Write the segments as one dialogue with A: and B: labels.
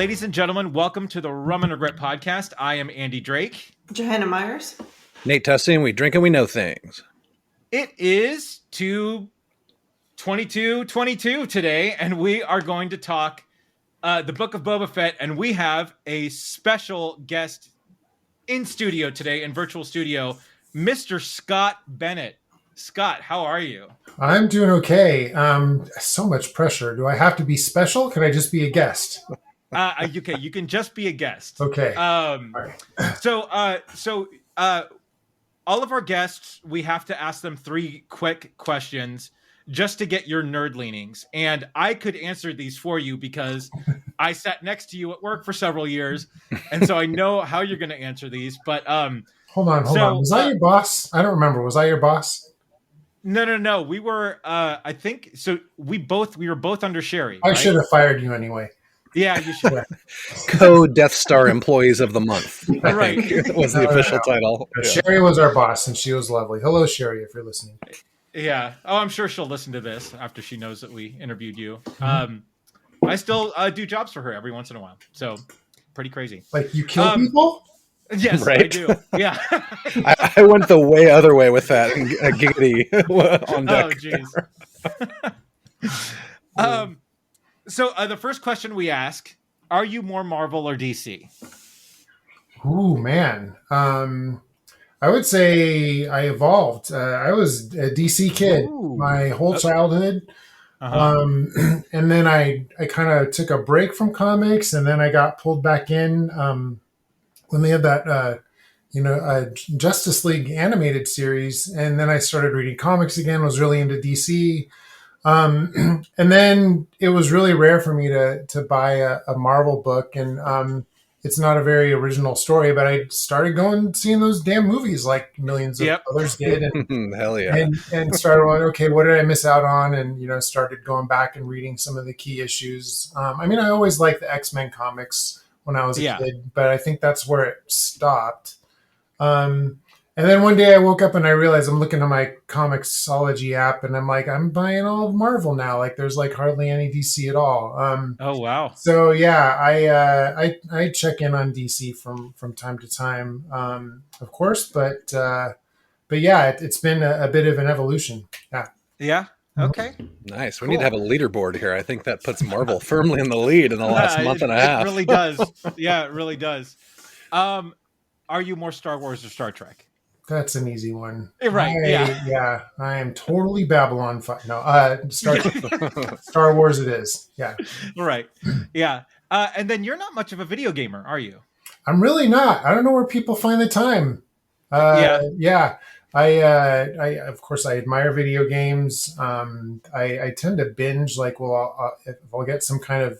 A: Ladies and gentlemen, welcome to the Rum Regret Podcast. I am Andy Drake.
B: Johanna Myers.
C: Nate Tussey, and we drink and we know things.
A: It is 2/22/22 today, and we are going to talk the Book of Boba Fett, and we have a special guest in studio today, in virtual studio, Mr. Skott Bennett. Scott, how are you?
D: I'm doing okay. So much pressure. Do I have to be special? Can I just be a guest?
A: Okay, you can just be a guest.
D: Okay.
A: All right. So all of our guests, we have to ask them 3 quick questions just to get your nerd leanings. And I could answer these for you because I sat next to you at work for several years, and so I know how you're going to answer these. But
D: hold on. Was I your boss? I don't remember. Was I your boss?
A: No. We were. I think so. We were both under Sherry.
D: I should have fired you anyway.
A: Yeah, you should.
C: Co-Death Star Employees of the Month.
A: Right.
C: Was the official title.
D: Yeah. Sherry was our boss, and she was lovely. Hello, Sherry, if you're listening.
A: Yeah. Oh, I'm sure she'll listen to this after she knows that we interviewed you. I still do jobs for her every once in a while. So pretty crazy.
D: Like you kill people?
A: Yes, right? I do. Yeah.
C: I went the way other way with that. Giggity on deck.
A: Oh, jeez. So the first question we ask, are you more Marvel or DC?
D: Ooh, man. I would say I evolved. I was a DC kid my whole childhood. And then I kind of took a break from comics, and then I got pulled back in when they had that, Justice League animated series. And then I started reading comics again, was really into DC. And then it was really rare for me to buy a Marvel book. And it's not a very original story, but I started seeing those damn movies like millions of others did. And,
C: hell yeah.
D: And started going, okay, what did I miss out on? And, started going back and reading some of the key issues. I always liked the X-Men comics when I was a kid, but I think that's where it stopped. And then one day I woke up and I realized I'm looking at my Comixology app and I'm like, I'm buying all of Marvel now. Like there's like hardly any DC at all.
A: Oh, wow.
D: So yeah, I check in on DC from time to time, of course, but yeah, it's been a bit of an evolution. Yeah.
A: Yeah. Okay.
C: Nice. We need to have a leaderboard here. I think that puts Marvel firmly in the lead in the last month and a half.
A: It really does. Yeah, it really does. Are you more Star Wars or Star Trek?
D: That's an easy one.
A: Right.
D: Yeah. I am totally Babylon. Star Wars it is. Yeah.
A: Right. Yeah. And then you're not much of a video gamer, are you?
D: I'm really not. I don't know where people find the time. Yeah. I of course I admire video games. I tend to binge, like, if I'll get some kind of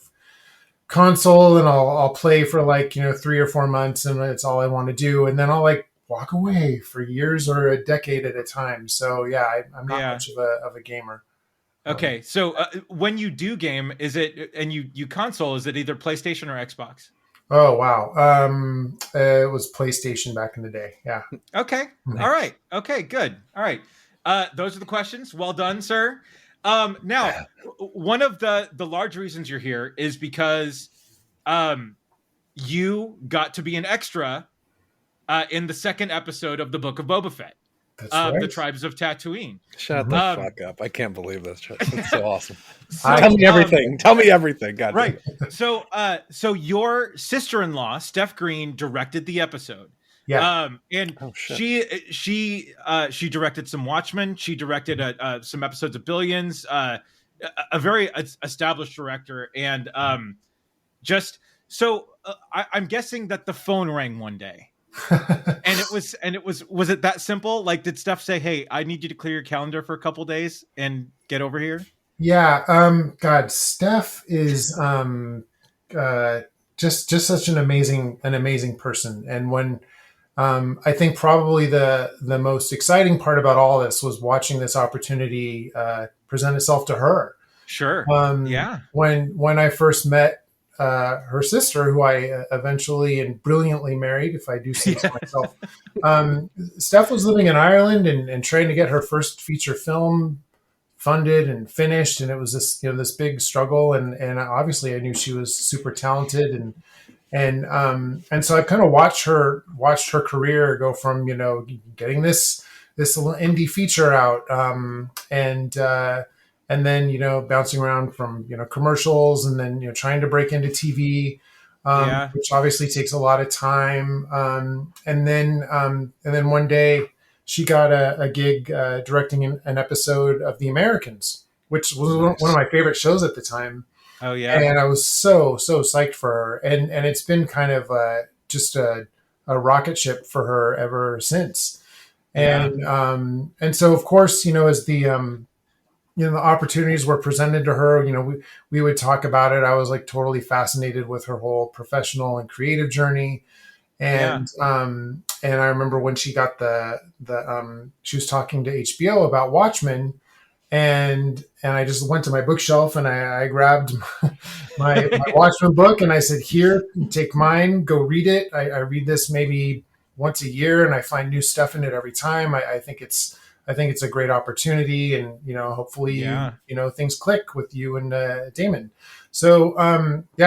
D: console and I'll play for 3 or 4 months and it's all I want to do. And then I'll walk away for years or a decade at a time. So yeah, I'm not much of a gamer.
A: Okay. So when you do game, is it, and you console, is it either PlayStation or Xbox?
D: Oh, wow. It was PlayStation back in the day. Yeah.
A: Okay. Nice. All right. Okay, good. All right. Those are the questions. Well done, sir. Now, one of the large reasons you're here is because you got to be an extra in the second episode of the Book of Boba Fett.
D: That's right.
A: The Tribes of Tatooine.
C: Shut the fuck up. I can't believe this. It's so awesome. Tell me everything. Tell me everything. God
A: right. So your sister-in-law, Steph Green, directed the episode.
D: Yeah.
A: And she directed some Watchmen. She directed some episodes of Billions. A very established director. And I'm guessing that the phone rang one day. and it was it that simple? Like, did Steph say, "Hey, I need you to clear your calendar for a couple days and get over here"?
D: Yeah. God, Steph is just such an amazing person. And when I think probably the most exciting part about all this was watching this opportunity present itself to her.
A: Sure.
D: When I first met her sister, who I eventually and brilliantly married, if I do say so myself. Steph was living in Ireland and trying to get her first feature film funded and finished, and it was this big struggle, and obviously I knew she was super talented, and so I kind of watched her career go from getting this little indie feature out, and then bouncing around from commercials, and then trying to break into TV, which obviously takes a lot of time, and then one day she got a gig directing an episode of The Americans, which was one of my favorite shows at the time.
A: Oh yeah,
D: and I was so psyched for her, and it's been kind of just a rocket ship for her ever since. And so of course as the the opportunities were presented to her, we would talk about it. I was like totally fascinated with her whole professional and creative journey. And and I remember when she got she was talking to HBO about Watchmen, and I just went to my bookshelf and I grabbed my Watchmen book, and I said, "Here, take mine, go read it. I read this maybe once a year, and I find new stuff in it every time. I think it's a great opportunity, and hopefully things click with you and Damon." So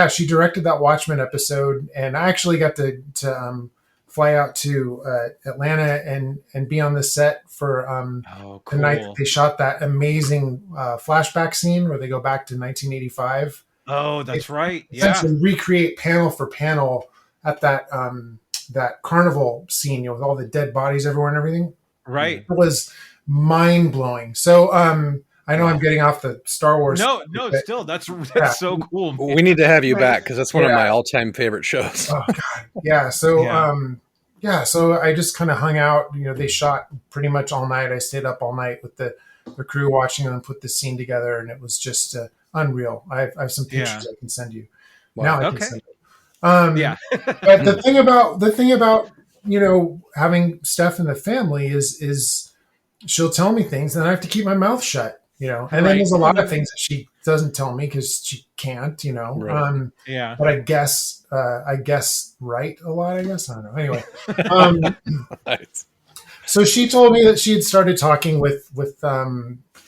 D: she directed that Watchmen episode, and I actually got to fly out to Atlanta and be on the set for the night that they shot that amazing flashback scene where they go back to 1985.
A: Oh, that's right.
D: Essentially recreate panel for panel at that carnival scene, with all the dead bodies everywhere and everything.
A: Right.
D: It was mind blowing. So I know I'm getting off the Star Wars.
A: No, still that's so cool.
C: Man. We need to have you back because that's one of my all-time favorite shows.
D: Oh God, yeah. So so I just kind of hung out. They shot pretty much all night. I stayed up all night with the crew watching them put this scene together, and it was just unreal. I have some pictures I can send you.
C: Wow.
D: Now I can send you. But the thing about having Steph in the family is she'll tell me things, and I have to keep my mouth shut. And then there's a lot of things that she doesn't tell me because she can't.
C: Right.
D: But I guess right a lot. I guess I don't know. Anyway,
C: Nice.
D: So she told me that she had started talking with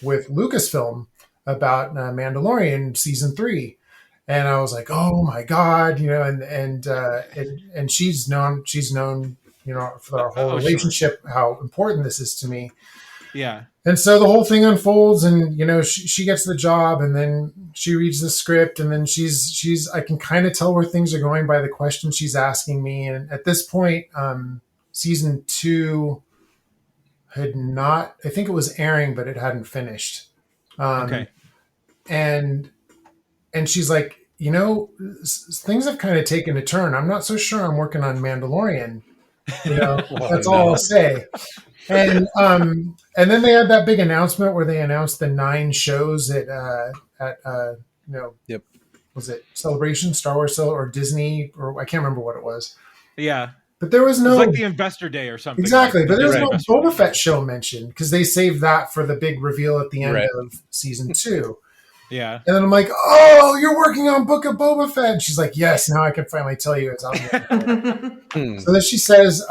D: Lucasfilm about Mandalorian season 3, and I was like, oh my God, and she's known for our whole relationship how important this is to me.
A: Yeah.
D: And so the whole thing unfolds, and she gets the job, and then she reads the script, and then she's I can kind of tell where things are going by the questions she's asking me. And at this point, season 2 had not, I think it was airing, but it hadn't finished.
A: Okay.
D: And she's like, things have kind of taken a turn. I'm not so sure I'm working on Mandalorian. That's all I'll say. And then they had that big announcement where they announced the 9 shows at was it Celebration, Star Wars, or Disney, or I can't remember what it was.
A: Yeah.
D: But there was no,
A: it was like the Investor Day or something.
D: Exactly, but there was no Boba Fett show mentioned because they saved that for the big reveal at the end of season 2.
A: Yeah.
D: And then I'm like, "Oh, you're working on Book of Boba Fett." And she's like, "Yes, now I can finally tell you it's out there." So then she says,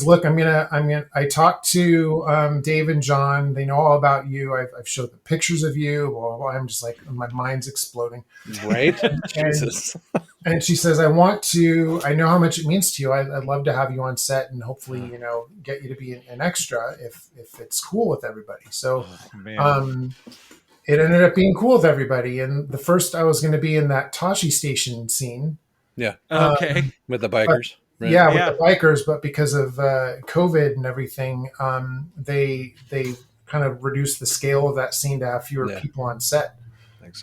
D: "Look, I talked to Dave and John. They know all about you. I've showed the pictures of you." Well, I'm just like, my mind's exploding.
C: Right? Jesus.
D: And she says, I know how much it means to you. I'd love to have you on set and hopefully, get you to be an extra if it's cool with everybody. So, it ended up being cool with everybody. And the first I was going to be in that Tashi station scene.
C: Yeah.
A: Okay.
C: With the bikers.
D: Right? Yeah, with the bikers. But because of COVID and everything, they kind of reduced the scale of that scene to have fewer people on set.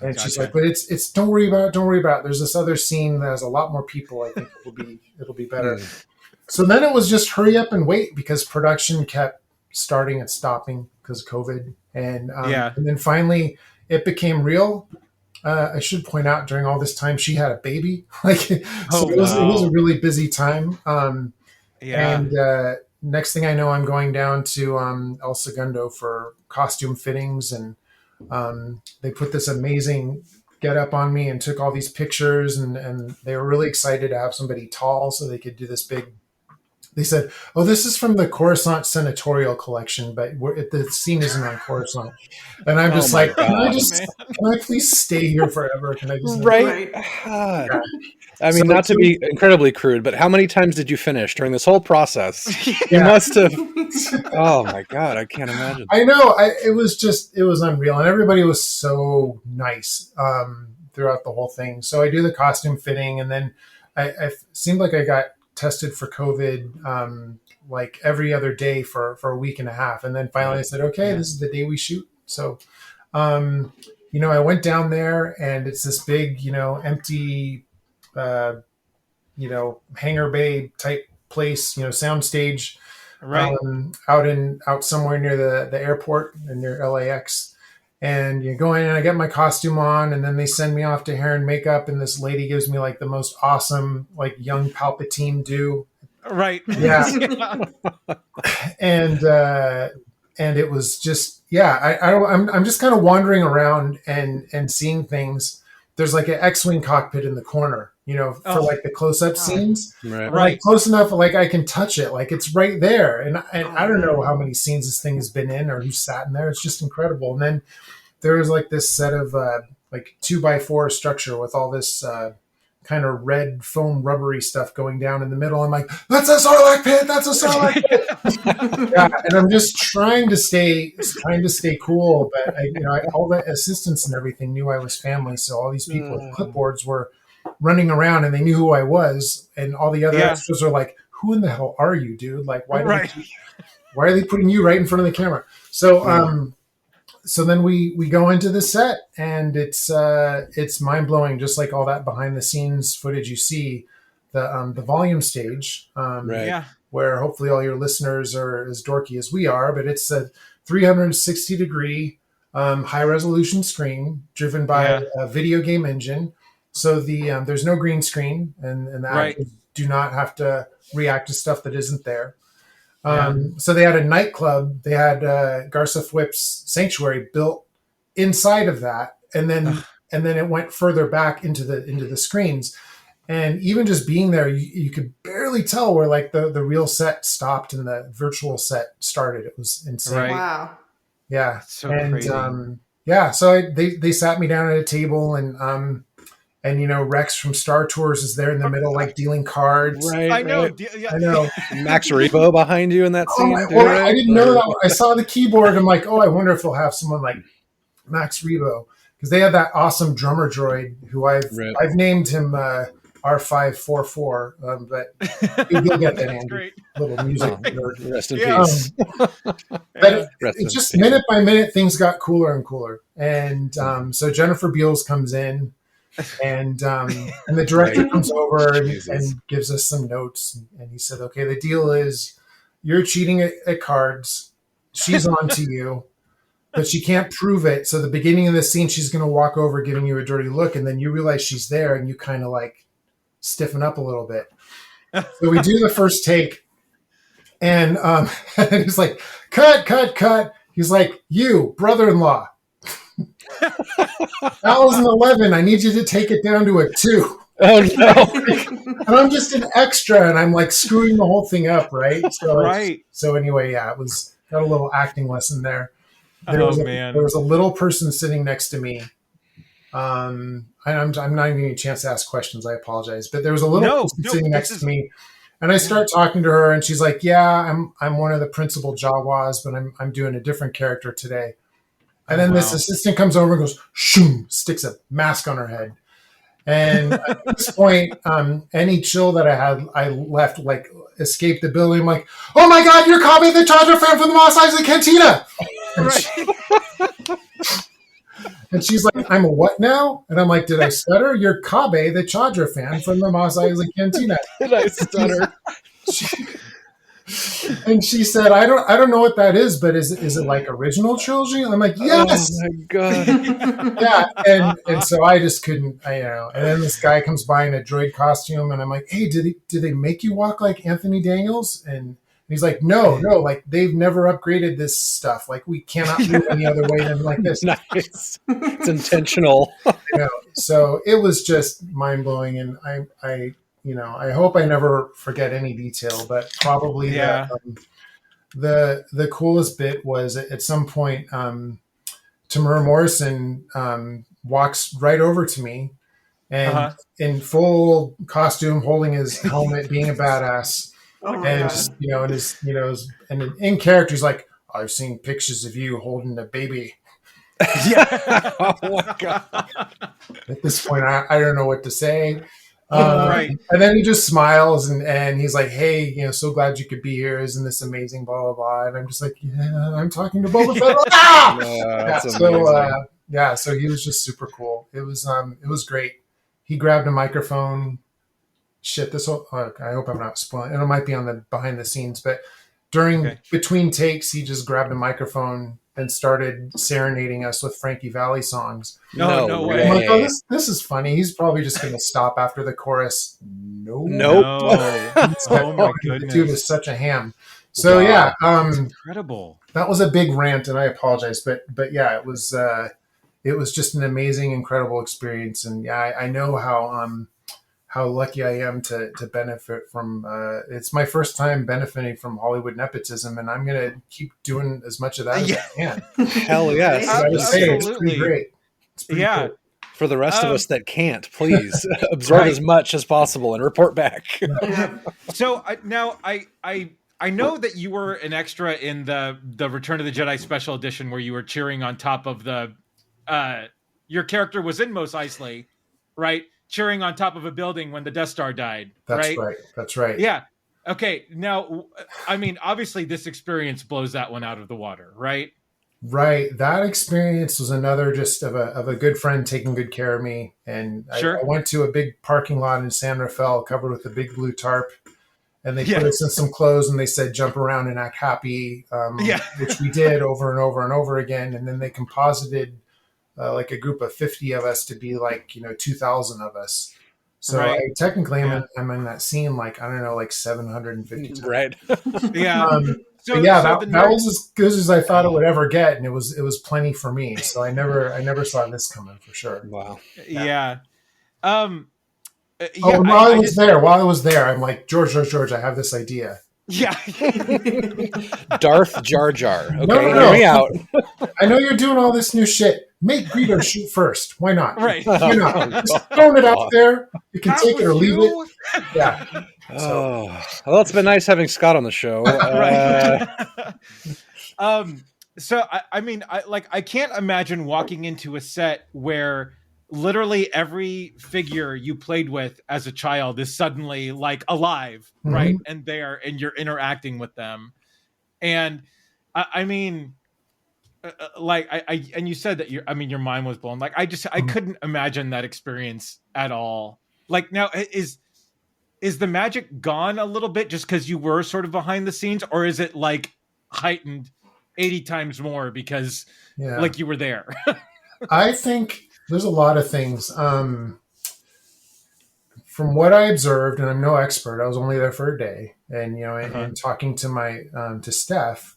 D: And she's like, but it's don't worry about it. There's this other scene that has a lot more people. I think it'll be better. So then it was just hurry up and wait because production kept starting and stopping because of COVID. And then finally it became real. I should point out during all this time she had a baby. It was a really busy time. And next thing I know, I'm going down to El Segundo for costume fittings, and they put this amazing get up on me and took all these pictures, and they were really excited to have somebody tall so they could do this they said, "Oh, this is from the Coruscant Senatorial collection, but the scene isn't on Coruscant." And I'm just like,
C: God,
D: can I please stay here forever? Can I just
C: right?
D: Yeah.
C: I mean, not to be incredibly crude, but how many times did you finish during this whole process? You must have. Oh my God, I can't imagine.
D: I know. It was unreal, and everybody was so nice throughout the whole thing. So I do the costume fitting, and then I seemed like I got tested for COVID like every other day for a week and a half, and then finally I said, okay, this is the day we shoot. So, I went down there, and it's this big, empty, hangar bay type place, sound stage,
A: Right.
D: out somewhere near the airport and near LAX. And you go in and I get my costume on, and then they send me off to hair and makeup, and this lady gives me like the most awesome, like young Palpatine do.
A: Right.
D: Yeah. And it was just, I'm just kind of wandering around and seeing things. There's like an X-Wing cockpit in the corner, for like the close-up scenes.
C: Right.
D: Like close enough, like I can touch it, like it's right there. And I don't know how many scenes this thing has been in or who sat in there. It's just incredible. And then there was like this set of like 2x4 structure with all this kind of red foam rubbery stuff going down in the middle. I'm like, that's a Sarlacc pit. That's a Sarlacc pit. Yeah, and I'm just trying to stay cool, but all the assistants and everything knew I was family, so all these people with clipboards were running around and they knew who I was, and all the other extras are like, who in the hell are you, dude? Like, why are they putting you right in front of the camera? So so then we go into the set, and it's mind blowing, just like all that behind the scenes footage you see. The volume stage, where hopefully all your listeners are as dorky as we are, but it's a 360 degree high resolution screen driven by a video game engine. So there's no green screen, and the actors do not have to react to stuff that isn't there. So they had a nightclub. They had Garza Fwip's sanctuary built inside of that, and then it went further back into the screens. And even just being there, you could barely tell where like the real set stopped and the virtual set started. It was insane.
A: Right.
B: Wow.
D: Yeah.
A: That's so
D: and
A: crazy.
D: So they sat me down at a table, and Rex from Star Tours is there in the middle, like dealing cards.
C: Right.
A: I know.
C: Right.
D: I know.
C: Max Rebo behind you in that scene.
D: I didn't know that. I saw the keyboard. I'm like, oh, I wonder if they'll have someone like Max Rebo, because they had that awesome drummer droid who I've named him R544. But you'll get that, Andy.
A: Great.
D: Little music nerd.
C: Rest in peace.
D: But it's just minute by minute, things got cooler and cooler. And so Jennifer Beals comes in. And the director comes over and gives us some notes, and he said, okay, the deal is you're cheating at cards. She's on to you, but she can't prove it. So the beginning of the scene, she's going to walk over giving you a dirty look, and then you realize she's there, and you kind of like stiffen up a little bit. So we do the first take, and he's like, cut. He's like, you, brother-in-law. That was an 11. I need you to take it down to a 2.
C: Oh no!
D: And I'm just an extra, and I'm like screwing the whole thing up, right? So anyway, it was got a little acting lesson there. There was a little person sitting next to me. I'm not even getting a chance to ask questions. I apologize, but there was a little person sitting next to me, and I start talking to her, and she's like, "Yeah, I'm one of the principal Jawas, but I'm doing a different character today." And then this assistant comes over and goes, shoom, sticks a mask on her head. And at this point, any chill that I had, I left, like, escaped the building. I'm like, oh my God, you're Kabe the Charger fan from the Mos Eisley Cantina. And she's like, I'm a what now? And I'm like, did I stutter? You're Kabe the Charger fan from the Mos Eisley Cantina.
C: Did I stutter?
D: And she said, I don't know what that is, but is it like original trilogy? And I'm like, yes.
C: Oh my God.
D: Yeah. And so I just couldn't, And then this guy comes by in a droid costume, and I'm like, hey, did they make you walk like Anthony Daniels? And he's like, no, like they've never upgraded this stuff. Like we cannot move any other way than like this.
C: Nice. It's intentional.
D: So it was just mind blowing. And I I hope I never forget any detail, but probably the coolest bit was at some point, Tamura Morrison walks right over to me and in full costume, holding his helmet, being a badass. And just, and in character, he's like, I've seen pictures of you holding a baby.
A: Yeah.
C: Oh my God.
D: At this point, I don't know what to say.
A: Right.
D: And then he just smiles and he's like, hey, so glad you could be here. Isn't this amazing? Blah, blah, blah. And I'm just like, yeah, I'm talking to Boba Fett. So he was just super cool. It was great. He grabbed a microphone. Shit, I hope I'm not spoiling. And it might be on the behind the scenes, but between takes, he just grabbed a microphone and started serenading us with Frankie Valli songs.
A: No way.
D: I'm like, oh, this is funny. He's probably just going to stop after the chorus. Nope.
A: Oh my goodness.
D: The dude is such a ham. So yeah,
A: incredible.
D: That was a big rant, and I apologize, but yeah, it was just an amazing, incredible experience, and yeah, I know how lucky I am to benefit from. It's my first time benefiting from Hollywood nepotism, and I'm going to keep doing as much of that as I can.
C: Hell yes.
D: It's pretty great. It's pretty cool.
C: For the rest of us that can't, please absorb as much as possible and report back.
A: So I know that you were an extra in the Return of the Jedi Special Edition where you were cheering on top of the your character was in Mos Eisley, right? Cheering on top of a building when the Death Star died.
D: That's right.
A: Yeah. Okay. Now, I mean, obviously this experience blows that one out of the water, right?
D: Right. That experience was another just of a good friend taking good care of me. And I went to a big parking lot in San Rafael covered with a big blue tarp. And they put us in some clothes and they said, jump around and act happy, which we did over and over and over again. And then they composited like a group of 50 of us to be like, 2,000 of us. So technically I'm in that scene, like, I don't know, like 750 times.
C: Right.
A: Yeah.
D: That was as good as I thought it would ever get. And it was plenty for me. So I never saw this coming for sure.
C: Wow.
A: Yeah.
D: While I was there, I'm like, George, I have this idea.
A: Yeah.
C: Darth Jar Jar. Okay,
D: no.
C: hear me out.
D: I know you're doing all this new shit. Make Greedo shoot first. Why not?
A: Right.
D: Why not? Just throwing it out there. You can take it or leave it. Yeah.
C: Well, it's been nice having Scott on the show.
A: So I mean, I can't imagine walking into a set where literally every figure you played with as a child is suddenly like alive, right? And you're interacting with them. And I mean, and you said that your mind was blown. Like, I couldn't imagine that experience at all. Like, now is the magic gone a little bit just because you were sort of behind the scenes, or is it like heightened 80 times more because like you were there?
D: I think there's a lot of things. From what I observed, and I'm no expert, I was only there for a day, and and talking to my to Steph.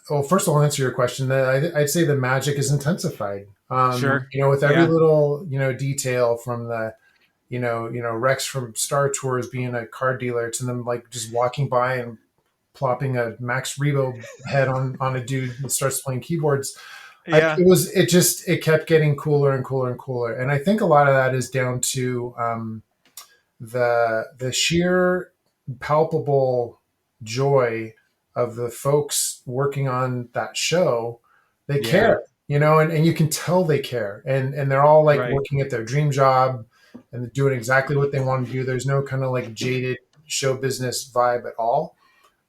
D: Well, first of all, I'll answer your question. I'd say the magic is intensified.
A: Sure.
D: With every little detail from the Rex from Star Tours being a car dealer to them like just walking by and plopping a Max Rebo head on a dude and starts playing keyboards.
A: Yeah.
D: It kept getting cooler and cooler and cooler. And I think a lot of that is down to the sheer palpable joy of the folks working on that show. They care, and you can tell they care. And they're all like working at their dream job and doing exactly what they want to do. There's no kind of like jaded show business vibe at all.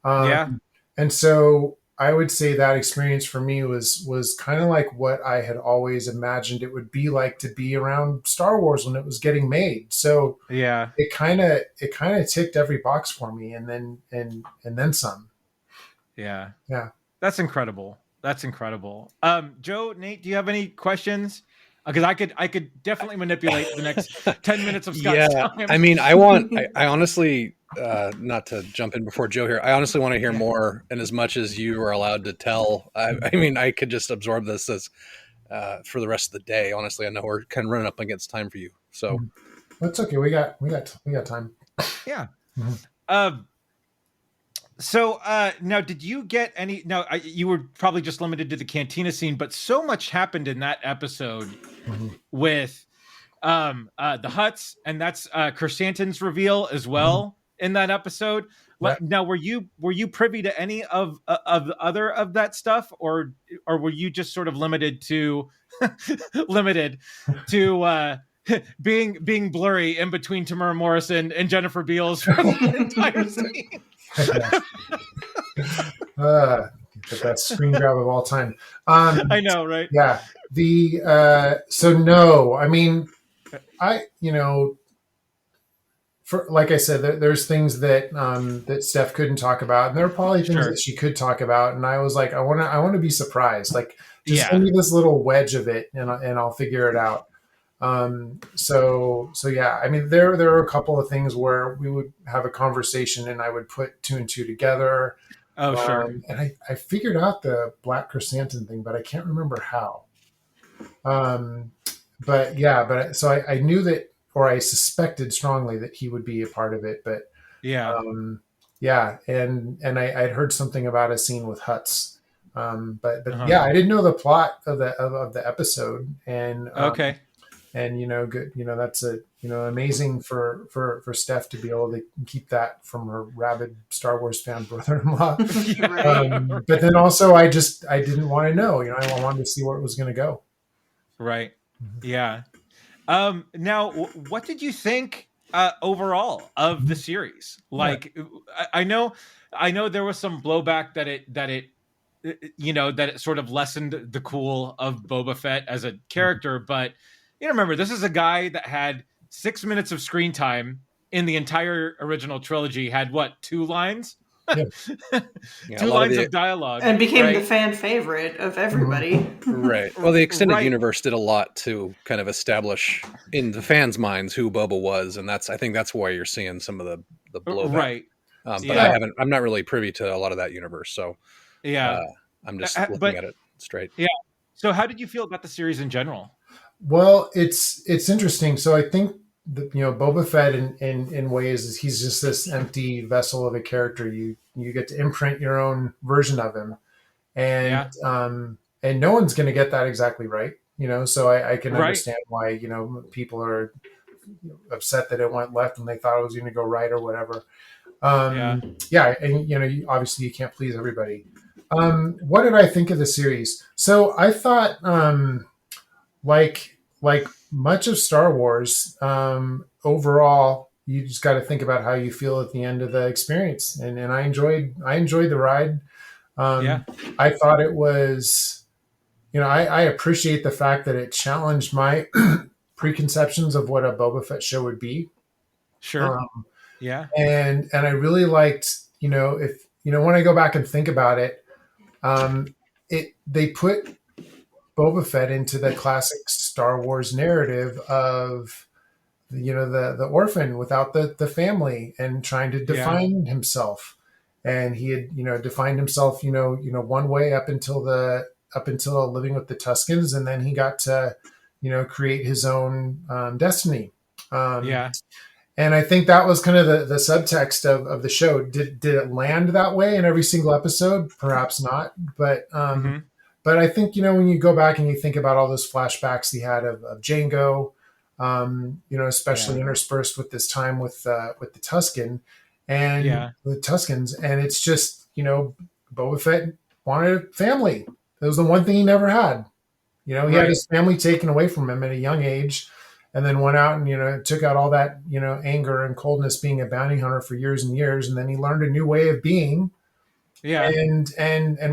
D: And so I would say that experience for me was kind of like what I had always imagined it would be like to be around Star Wars when it was getting made. So it kind of ticked every box for me, and then some.
A: Yeah.
C: That's incredible.
A: Joe, Nate, do you have any questions? Because I could definitely manipulate the next 10 minutes of Scott's time.
C: I mean, I honestly, not to jump in before Joe here, I honestly want to hear more, and as much as you are allowed to tell. I mean, I could just absorb this as for the rest of the day. Honestly, I know we're kind of running up against time for you. So
D: That's okay. We got time.
A: Yeah.
D: Mhm.
A: So now, did you get any? Now, you were probably just limited to the cantina scene, but so much happened in that episode with the Hutts, and that's Chrysanthemum's reveal as well in that episode.
D: Yeah.
A: Now, were you privy to any of other of that stuff, or were you just sort of limited to being blurry in between Tamara Morrison and Jennifer Beals for the entire scene?
D: The best screen grab of all time.
A: I know, right?
D: Yeah. So no, I mean, for like I said, there's things that that Steph couldn't talk about, and there are probably things that she could talk about. And I was like, I want to be surprised. Like, just send me this little wedge of it, and I'll figure it out. So yeah, I mean, there are a couple of things where we would have a conversation, and I would put 2 and 2 together.
A: Oh, sure.
D: And I figured out the Black Chrysanthemum thing, but I can't remember how. So I knew that, or I suspected strongly that he would be a part of it. But and I'd heard something about a scene with Hutts. Yeah, I didn't know the plot of the episode. And
A: okay.
D: And good. That's amazing for Steph to be able to keep that from her rabid Star Wars fan brother-in-law.
A: Right.
D: But then also, I didn't want to know. I wanted to see where it was going to go.
A: Right. Yeah. Now, what did you think overall of the series? Like, I know there was some blowback that it sort of lessened the cool of Boba Fett as a character, but remember, this is a guy that had 6 minutes of screen time in the entire original trilogy, had 2 lines?
D: Yeah.
A: 2 lines of dialogue.
B: And became the fan favorite of everybody.
C: Right. Well, the extended universe did a lot to kind of establish in the fans' minds who Boba was, and I think that's why you're seeing some of the blowback. Right. But I'm not really privy to a lot of that universe, so I'm just looking at it straight.
A: Yeah. So how did you feel about the series in general?
D: Well, it's interesting. So I think that, Boba Fett in ways is he's just this empty vessel of a character. You get to imprint your own version of him, and no one's going to get that exactly right. So I can understand why people are upset that it went left and they thought it was going to go right or whatever. And obviously you can't please everybody. What did I think of the series? So I thought, like much of Star Wars, overall, you just got to think about how you feel at the end of the experience. And I enjoyed the ride. I thought it was, I appreciate the fact that it challenged my preconceptions of what a Boba Fett show would be.
A: Sure.
D: And I really liked, if, when I go back and think about it, they put Boba Fett into the classic Star Wars narrative of, the orphan without the family and trying to define himself. And he had, defined himself, one way up until living with the Tuskens. And then he got to, create his own destiny. And I think that was kind of the subtext of the show. Did it land that way in every single episode? Perhaps not. But I think, when you go back and you think about all those flashbacks he had of Jango, especially interspersed with this time with the Tusken and the Tuskens. And it's just, Boba Fett wanted a family. It was the one thing he never had. He had his family taken away from him at a young age, and then went out and, took out all that, anger and coldness being a bounty hunter for years and years. And then he learned a new way of being. And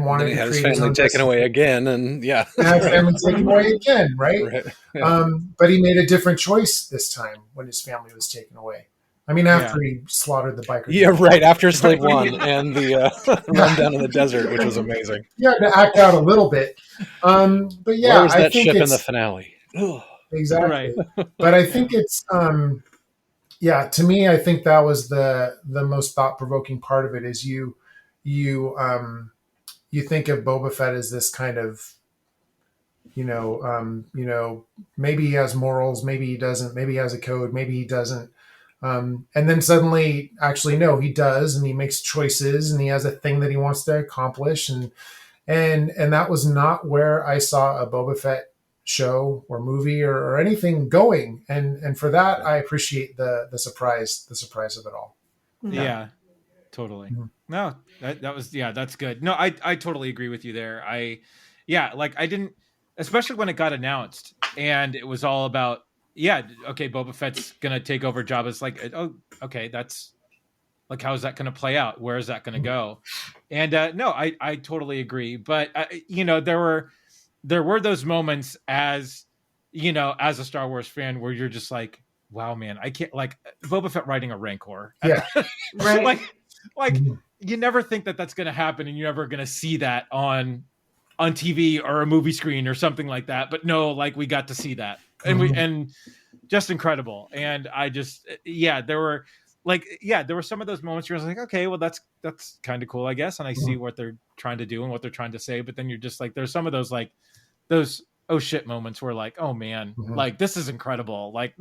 D: wanted to
C: have his family taken away again. And
D: have family taken away again. Right. But he made a different choice this time when his family was taken away. I mean, after he slaughtered the biker.
C: Yeah, right. After Slave One and the run down in the desert, which was amazing.
D: You had to act out a little bit. But yeah,
C: where was that ship in the finale?
D: Exactly. But I think it's, to me, I think that was the most thought-provoking part of it is you think of Boba Fett as this kind of, maybe he has morals, maybe he doesn't, maybe he has a code, maybe he doesn't. And then suddenly, actually, no, he does, and he makes choices, and he has a thing that he wants to accomplish, and that was not where I saw a Boba Fett show or movie or anything going, and for that, I appreciate the surprise of it all.
A: Yeah, totally. Mm-hmm. No, that was that's good. No, I totally agree with you there. I didn't, especially when it got announced and it was all about. Okay, Boba Fett's gonna take over Jabba's. Like, oh, okay, that's like, how is that gonna play out? Where is that gonna go? And no, I totally agree. But there were those moments as a Star Wars fan where you're just like, wow, man, I can't, like, Boba Fett riding a Rancor.
D: Yeah,
A: right. like you never think that that's gonna happen, and you're never gonna see that on TV or a movie screen or something like that. But no, like, we got to see that. And just incredible. And I just, there were some of those moments where I was like, okay, well, that's kind of cool, I guess. And I see what they're trying to do and what they're trying to say. But then you're just like, there's some of those, like, those oh shit moments where, like, oh man, like, this is incredible. Like,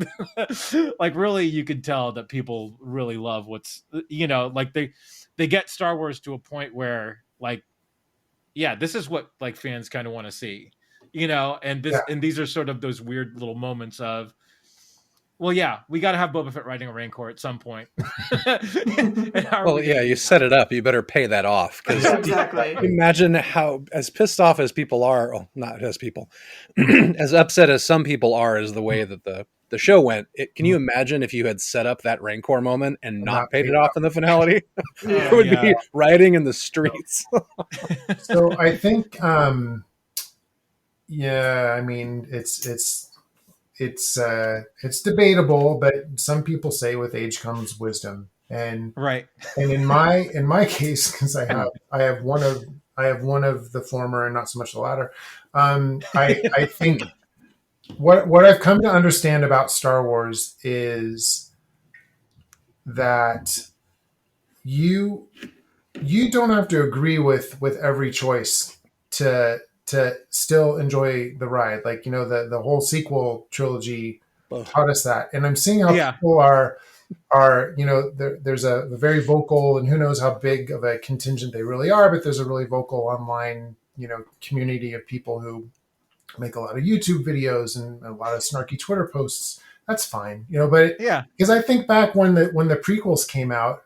A: like, really, you could tell that people really love what's, like, they get Star Wars to a point where, like, this is what, like, fans kind of want to see. And these are sort of those weird little moments of, well, we got to have Boba Fett riding a Rancor at some point.
C: You set it up. You better pay that off.
B: Exactly.
C: Imagine how, as pissed off as people are, not as people, as upset as some people are, as the way that the show went. Can you imagine if you had set up that Rancor moment and not paid it off in the finale? It would be riding in the streets.
D: So I think... I mean, it's debatable, but some people say with age comes wisdom, and
A: right.
D: And in my case, because I have one of the former and not so much the latter. I think what I've come to understand about Star Wars is that you don't have to agree with every choice to still enjoy the ride. Like, the whole sequel trilogy taught us that. And I'm seeing how people are, there's a very vocal, and who knows how big of a contingent they really are, but there's a really vocal online, community of people who make a lot of YouTube videos and a lot of snarky Twitter posts. That's fine, but because I think back when the prequels came out,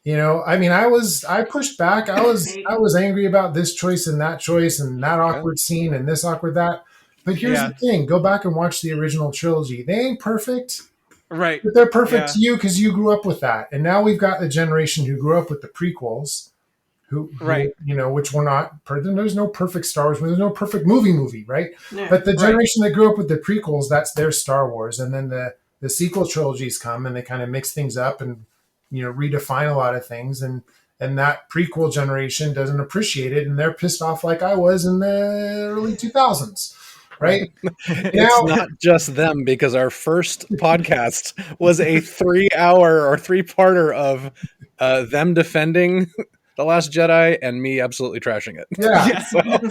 D: I pushed back. I was angry about this choice and that awkward scene and this awkward that. But here's the thing: go back and watch the original trilogy. They ain't perfect,
A: right?
D: But they're perfect to you because you grew up with that. And now we've got the generation who grew up with the prequels, who which were not. There's no perfect Star Wars. There's no perfect movie, right? Yeah, but the generation that grew up with the prequels, that's their Star Wars. And then the sequel trilogies come and they kind of mix things up and redefine a lot of things, and that prequel generation doesn't appreciate it, and they're pissed off like I was in the early 2000s, right?
C: It's not just them, because our first podcast was a 3-hour or 3-parter of them defending The Last Jedi and me absolutely trashing it.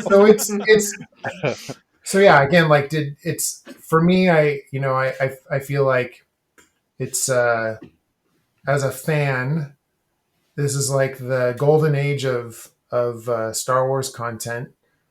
D: So it's so again, like, it's for me, I feel like it's as a fan, this is like the golden age of Star Wars content.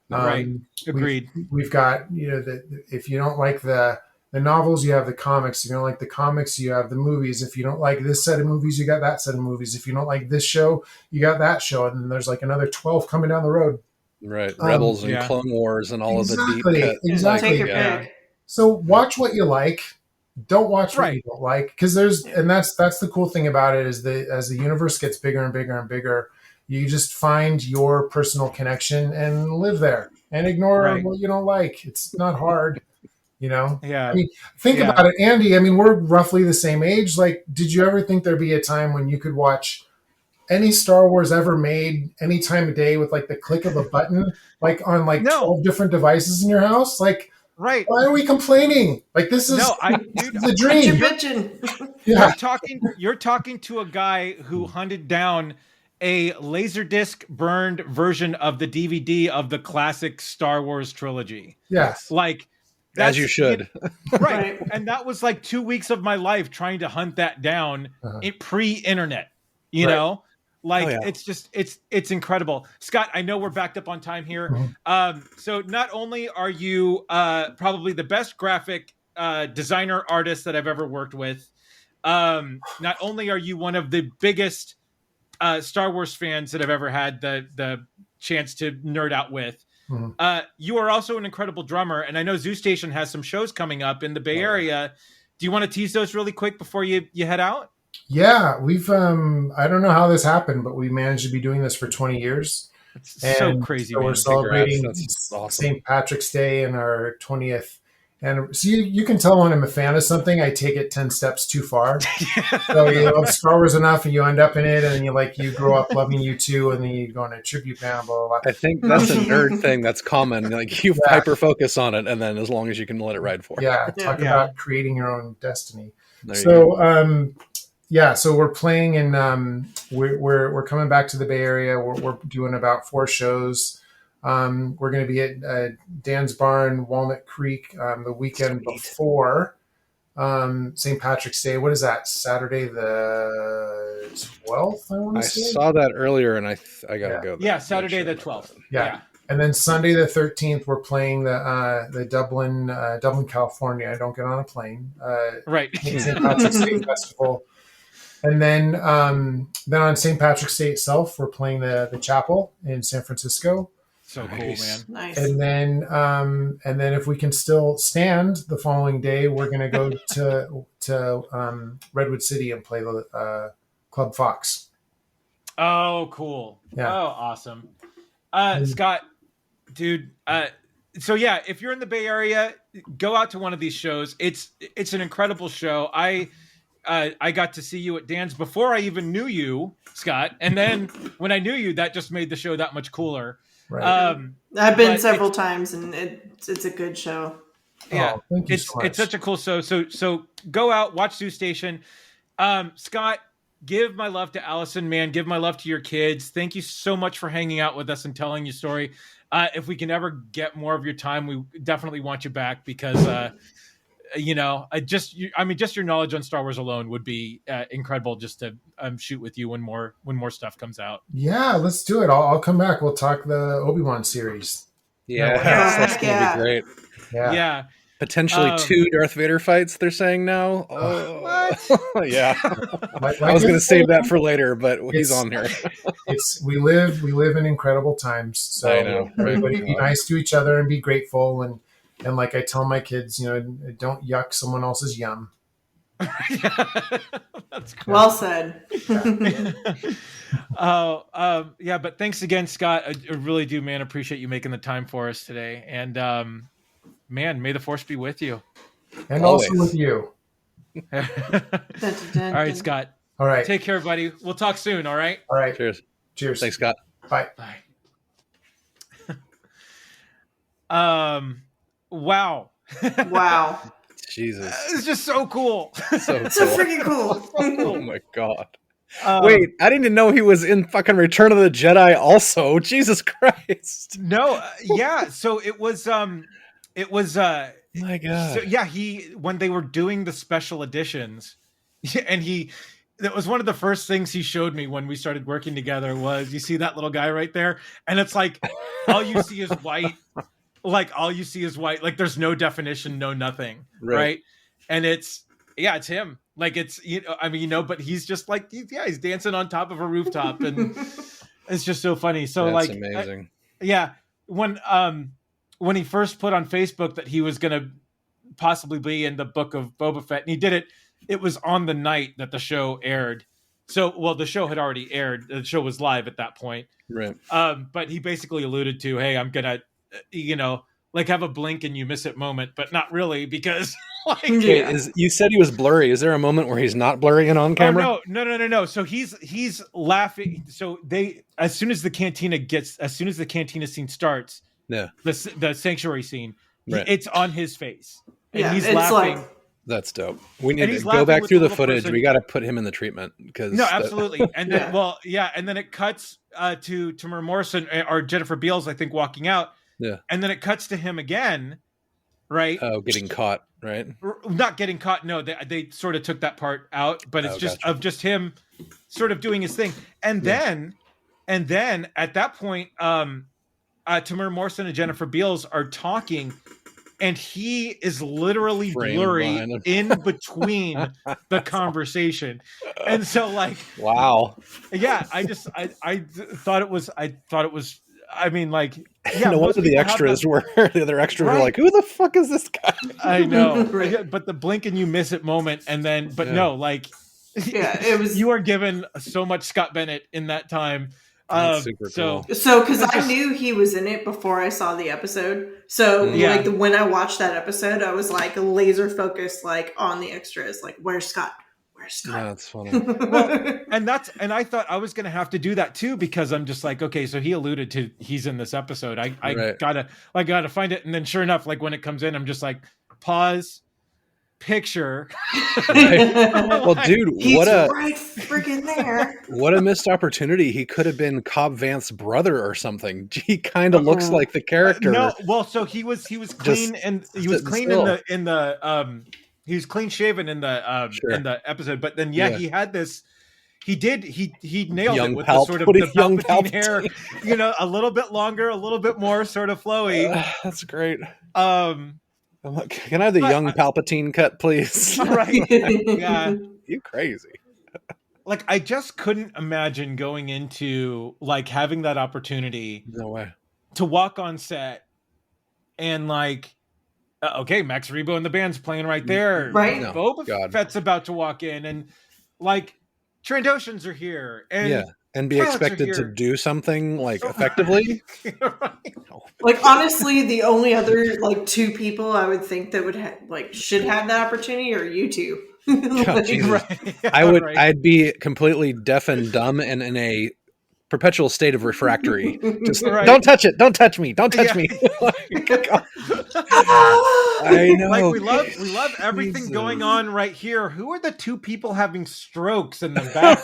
A: Right. Agreed.
D: We've got, if you don't like the novels, you have the comics. If you don't like the comics, you have the movies. If you don't like this set of movies, you got that set of movies. If you don't like this show, you got that show. And then there's like another 12 coming down the road.
C: Right. Rebels and Clone Wars and all of the deep cut.
D: Exactly.
B: Take your pick.
D: So watch what you like. Don't watch what you don't like, because and that's the cool thing about it, is that as the universe gets bigger and bigger and bigger, you just find your personal connection and live there and ignore what you don't like. It's not hard,
A: Yeah.
D: I mean, think about it, Andy. I mean, we're roughly the same age. Like, did you ever think there'd be a time when you could watch any Star Wars ever made any time of day with like the click of a button, like on 12 different devices in your house? Like,
A: right.
D: Why are we complaining? Like, this is the dream.
B: You're bitching.
A: You're talking to a guy who hunted down a Laserdisc burned version of the DVD of the classic Star Wars trilogy.
D: Yes.
A: Like,
C: as you should.
A: Right. And that was like 2 weeks of my life trying to hunt that down pre-internet, you know? Like, it's incredible. Skott, I know we're backed up on time here. So not only are you probably the best graphic designer artist that I've ever worked with, not only are you one of the biggest Star Wars fans that I've ever had the chance to nerd out with, you are also an incredible drummer. And I know Zoo Station has some shows coming up in the Bay Area. Do you want to tease those really quick before you head out?
D: Yeah, we've I don't know how this happened, but we managed to be doing this for 20 years.
A: It's so crazy.
D: So we're celebrating St. Patrick's Day and our 20th. And so you can tell when I'm a fan of something, I take it 10 steps too far. So you love Star Wars enough and you end up in it, and you grow up loving U2, and then you go on a tribute band, blah, blah, blah.
C: I think that's a nerd thing that's common. Like, you hyper focus on it, and then as long as you can let it ride for it.
D: Yeah, talk about creating your own destiny. So we're playing in we're coming back to the Bay Area. We're doing about 4 shows. We're going to be at Dan's Barn, Walnut Creek, the weekend before St. Patrick's Day. What is that? Saturday the 12th, I want to say?
C: I saw that earlier, and I got to go there.
A: Yeah, Saturday the 12th.
D: Yeah. And then Sunday the 13th, we're playing the Dublin, California. I don't get on a plane. St. Patrick's Day Festival. And then on St. Patrick's Day itself, we're playing the chapel in San Francisco.
A: So cool, man.
B: Nice.
D: And then if we can still stand the following day, we're going to go to Redwood City and play the Club Fox.
A: Oh, cool.
D: Yeah.
A: Oh, awesome. Skott, dude. So yeah, if you're in the Bay Area, go out to one of these shows. It's an incredible show. I got to see you at Dan's before I even knew you, Skott. And then when I knew you, that just made the show that much cooler.
D: Right.
B: I've been several times, and it's a good show.
A: Yeah,
D: thank you so much.
A: It's such a cool show. So go out, watch Zoo Station. Skott, give my love to Allison, man. Give my love to your kids. Thank you so much for hanging out with us and telling your story. If we can ever get more of your time, we definitely want you back, because just your knowledge on Star Wars alone would be incredible, just to shoot with you when more stuff comes out.
D: Yeah, let's do it. I'll come back. We'll talk the Obi-Wan series.
C: That's gonna be great.
A: Yeah.
C: Potentially 2 Darth Vader fights, they're saying now. What? Yeah. I was going to save that for later, but he's on here.
D: We live in incredible times. So
C: I know.
D: Everybody be nice to each other and be grateful. And like I tell my kids, don't yuck someone else's yum.
A: That's cool.
B: Well said.
A: But thanks again, Skott. I really do, man, appreciate you making the time for us today. And man, may the Force be with you.
D: And always. Also with you.
A: All right, Skott.
D: All right.
A: Take care, buddy. We'll talk soon, all right?
D: All right.
C: Cheers. Thanks, Skott.
D: Bye.
A: Wow.
C: Jesus.
A: It's just so cool.
B: So freaking cool.
C: Oh my God. Wait, I didn't even know he was in fucking Return of the Jedi also. Jesus Christ.
A: No, yeah. So it was
C: my God.
A: So yeah, when they were doing the special editions, and that was one of the first things he showed me when we started working together was, you see that little guy right there? And it's like, all you see is white. Like there's no definition, no nothing. Right. And it's him. Like it's, but he's just like, he's dancing on top of a rooftop, and it's just so funny. So
C: that's
A: like,
C: amazing.
A: When he first put on Facebook that he was going to possibly be in the Book of Boba Fett, and he did it, it was on the night that the show aired. So, well, the show had already aired. The show was live at that point.
C: Right.
A: But he basically alluded to, hey, I'm going to, have a blink and you miss it moment, but not really, because
C: you said he was blurry. Is there a moment where he's not blurry and on camera?
A: Oh, no. So he's laughing. So as soon as the cantina scene starts, the sanctuary scene, it's on his face. And he's laughing.
C: That's dope. We need to go back through the footage. We got to put him in the treatment because
A: absolutely. And then, and then it cuts to Tamara Morrison or Jennifer Beals, I think, walking out.
C: Yeah.
A: And then it cuts to him again, right?
C: Oh, getting caught, right?
A: Not getting caught. No, they sort of took that part out, but it's just him sort of doing his thing. And then at that point, Tamara Morrison and Jennifer Beals are talking. And he is literally blurry in between the conversation. And so
C: wow.
A: Yeah, I thought it was, I mean,
C: no wonder the extras were, the other extras were like, who the fuck is this guy?
A: I know. But the blink and you miss it moment. And then, it was, you are given so much Skott Bennett in that time.
C: Super cool.
B: So because I knew he was in it before I saw the episode. So when I watched that episode, I was laser focused on the extras. Where's Skott? Where's Skott?
C: Yeah, that's funny.
A: and I thought I was gonna have to do that too, because I'm just okay, so he alluded to he's in this episode. I gotta find it, and then sure enough, when it comes in, I'm just pause. Picture.
C: Well, dude,
B: he's right freaking there.
C: What a missed opportunity. He could have been Cobb Vance's brother or something. He kind of looks like the character.
A: No, well, so he was clean, and he was clean in the he was clean shaven in the episode, but then he had this. He nailed it with the sort of the young hair, a little bit longer, a little bit more sort of flowy.
C: That's great. I'm like, can I have the young Palpatine cut, please?
A: Right. Yeah.
C: You crazy.
A: I just couldn't imagine going into having that opportunity.
C: No way.
A: To walk on set and okay, Max Rebo and the band's playing right there.
B: Right.
A: No, Boba Fett's about to walk in, and Trandoshans are here. And
C: and be expected to do something effectively.
B: Right. Honestly, the only other two people I would think that would should have that opportunity are you two.
C: I'd be completely deaf and dumb and in a perpetual state of refractory. Just don't touch it. Don't touch me. Don't touch me. I know.
A: We love everything going on right here. Who are the two people having strokes in the back?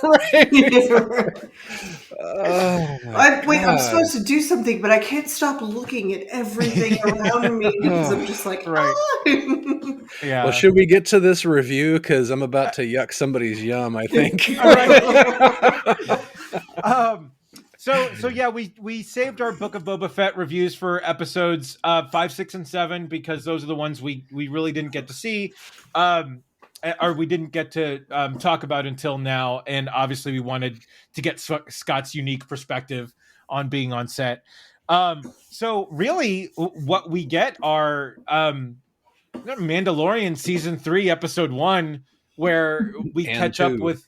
B: I'm supposed to do something, but I can't stop looking at everything around me because I'm just
A: Yeah.
C: Well, should we get to this review? Because I'm about to yuck somebody's yum, I think.
A: So yeah, we saved our Book of Boba Fett reviews for episodes 5, 6, and 7 because those are the ones we really didn't get to see, or we didn't get to talk about until now. And obviously, we wanted to get Scott's unique perspective on being on set. So really, what we get are Mandalorian season 3, episode 1, where we catch up with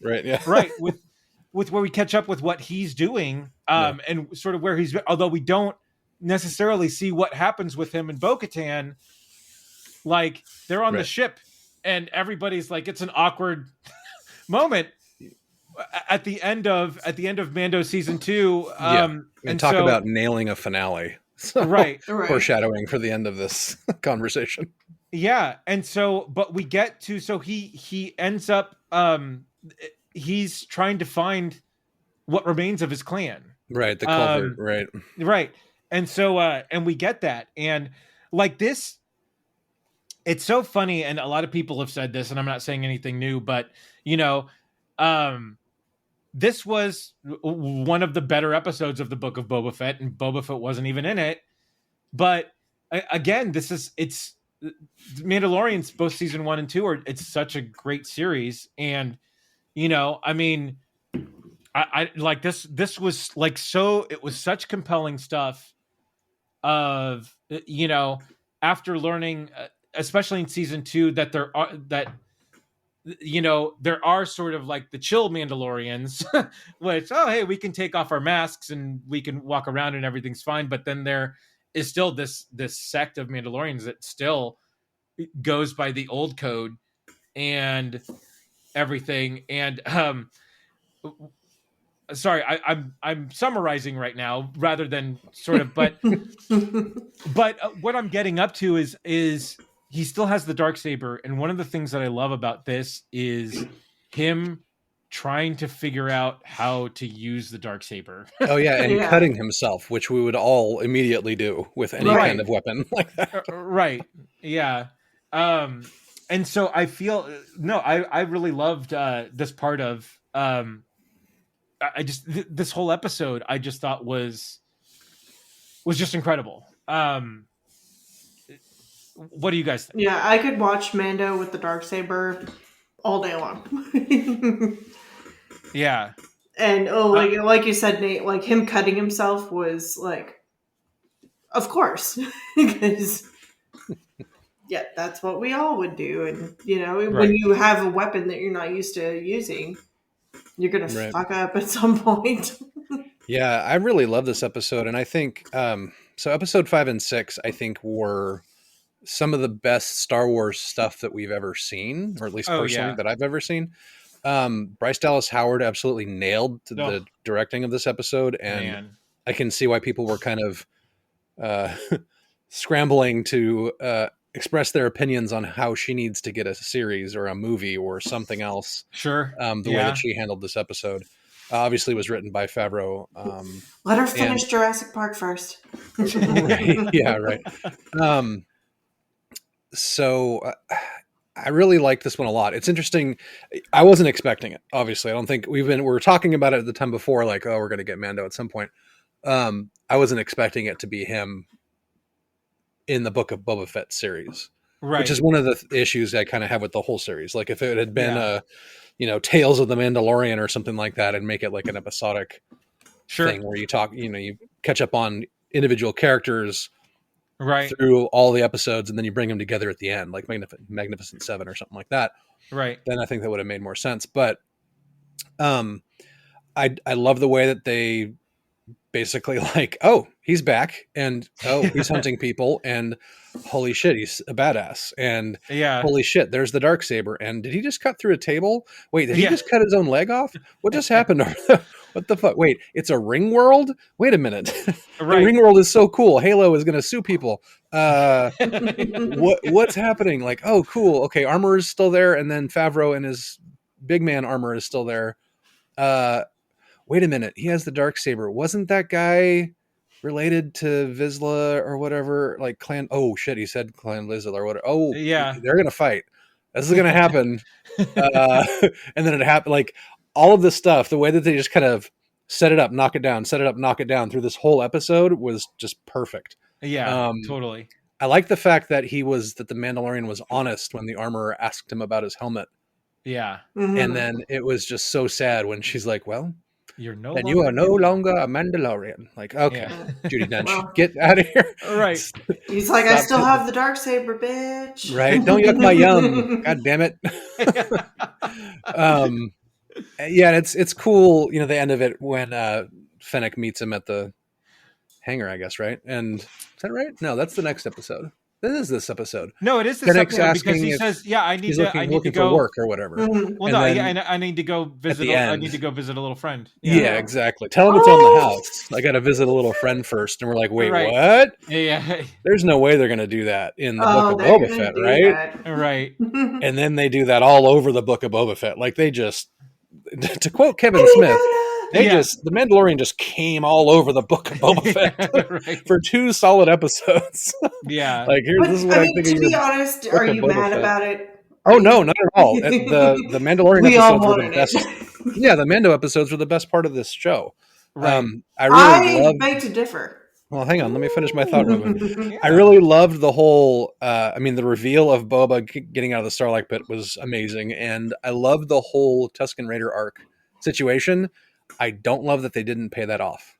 A: where we catch up with what he's doing, and sort of where he's been, although we don't necessarily see what happens with him and Bo-Katan. They're on the ship and everybody's it's an awkward moment at the end of Mando season 2.
C: And talk about nailing a finale. So,
A: right.
C: Foreshadowing for the end of this conversation.
A: Yeah. And so, but we get to, so he ends up, he's trying to find what remains of his clan.
C: Right. The culvert. Right.
A: Right. And so, and we get that. And this, it's so funny. And a lot of people have said this, and I'm not saying anything new, but this was one of the better episodes of the Book of Boba Fett, and Boba Fett wasn't even in it. But again, it's Mandalorians, both season 1 and 2 it's such a great series. And, I mean, I like this was so, it was such compelling stuff of, after learning, especially in season 2, that there are sort of the chill Mandalorians, which, hey, we can take off our masks and we can walk around and everything's fine. But then there is still this sect of Mandalorians that still goes by the old code and everything. And sorry, I'm summarizing right now rather than sort of, but what I'm getting up to is he still has the Darksaber, and one of the things that I love about this is him trying to figure out how to use the Darksaber.
C: Oh yeah, and cutting himself, which we would all immediately do with any kind of weapon like that.
A: Right. Yeah. And so I feel I really loved this part of this whole episode I just thought was just incredible. What do you guys think?
B: Yeah, I could watch Mando with the Darksaber all day long.
A: Yeah.
B: And like you said, Nate, like him cutting himself was like, of course, because that's what we all would do. And when you have a weapon that you're not used to using, you're gonna fuck up at some point.
C: Yeah, I really love this episode, and I think so. Episode 5 and 6, I think, were some of the best Star Wars stuff that we've ever seen, or at least personally that I've ever seen. Bryce Dallas Howard absolutely nailed the directing of this episode, and I can see why people were kind of scrambling to express their opinions on how she needs to get a series or a movie or something else.
A: Sure.
C: The way that she handled this episode obviously was written by Favreau.
B: Let her finish Jurassic Park first.
C: Right. Yeah, right. So I really like this one a lot. It's interesting. I wasn't expecting it. Obviously, I don't think we were talking about it at the time before, like, oh, we're going to get Mando at some point. I wasn't expecting it to be him in the Book of Boba Fett series, which is one of the issues I kind of have with the whole series. Like if it had been Tales of the Mandalorian or something like that, and make it like an episodic thing where you talk, you catch up on individual characters through all the episodes, and then you bring them together at the end, like Magnificent Seven or something like that.
A: Right.
C: Then I think that would have made more sense. But I love the way that they basically like, oh, he's back, and oh, he's hunting people, and holy shit, he's a badass, and holy shit, there's the Darksaber, and did he just cut through a table? Wait, did he just cut his own leg off? What just happened? What the fuck? Wait, it's a ring world? Wait a minute. The ring world is so cool. Halo is going to sue people. What's happening? Like, oh, cool. Okay, armor is still there, and then Favreau and his big man armor is still there. Wait a minute, he has the Darksaber. Wasn't that guy related to Vizsla or whatever? Like Clan? Oh shit, he said Clan Vizsla or whatever. Oh yeah, they're gonna fight. This is gonna happen. And then it happened. Like all of this stuff, the way that they just kind of set it up, knock it down, set it up, knock it down through this whole episode was just perfect.
A: Yeah, totally.
C: I like the fact that the Mandalorian was honest when the armorer asked him about his helmet.
A: Yeah,
C: and then it was just so sad when she's like, "Well,
A: you
C: are no longer a Mandalorian." Like, okay, Judi Dench, get out of here.
A: Right.
B: He's like, I still have the Darksaber, bitch.
C: Right. Don't yuck my yum. God damn it. It's cool. The end of it when Fennec meets him at the hangar, I guess. Right. And is that right? No, that's the next episode. This is this episode.
A: No, it is this episode because he says, I need to go
C: for work or whatever.
A: Mm-hmm. Well, I need to go visit. I need to go visit a little friend.
C: Yeah, exactly. Tell him it's on the house. I got to visit a little friend first. And we're like, wait, what?
A: Yeah.
C: There's no way they're going to do that in the Book of Boba Fett, right?
A: Right.
C: And then they do that all over the Book of Boba Fett. Like they just, to quote Kevin Smith, the Mandalorian just came all over the Book of Boba Fett for 2 solid episodes.
A: Yeah.
C: Like this is what I think.
B: To be honest, are you mad about it?
C: Oh no, not at all. The Mandalorian episodes were the best. Yeah, the Mando episodes were the best part of this show.
A: Right.
B: I beg to differ.
C: Well, hang on. Let me finish my thought. I really loved the whole. The reveal of Boba getting out of the Starlight Pit was amazing, and I loved the whole Tusken Raider arc situation. I don't love that they didn't pay that off.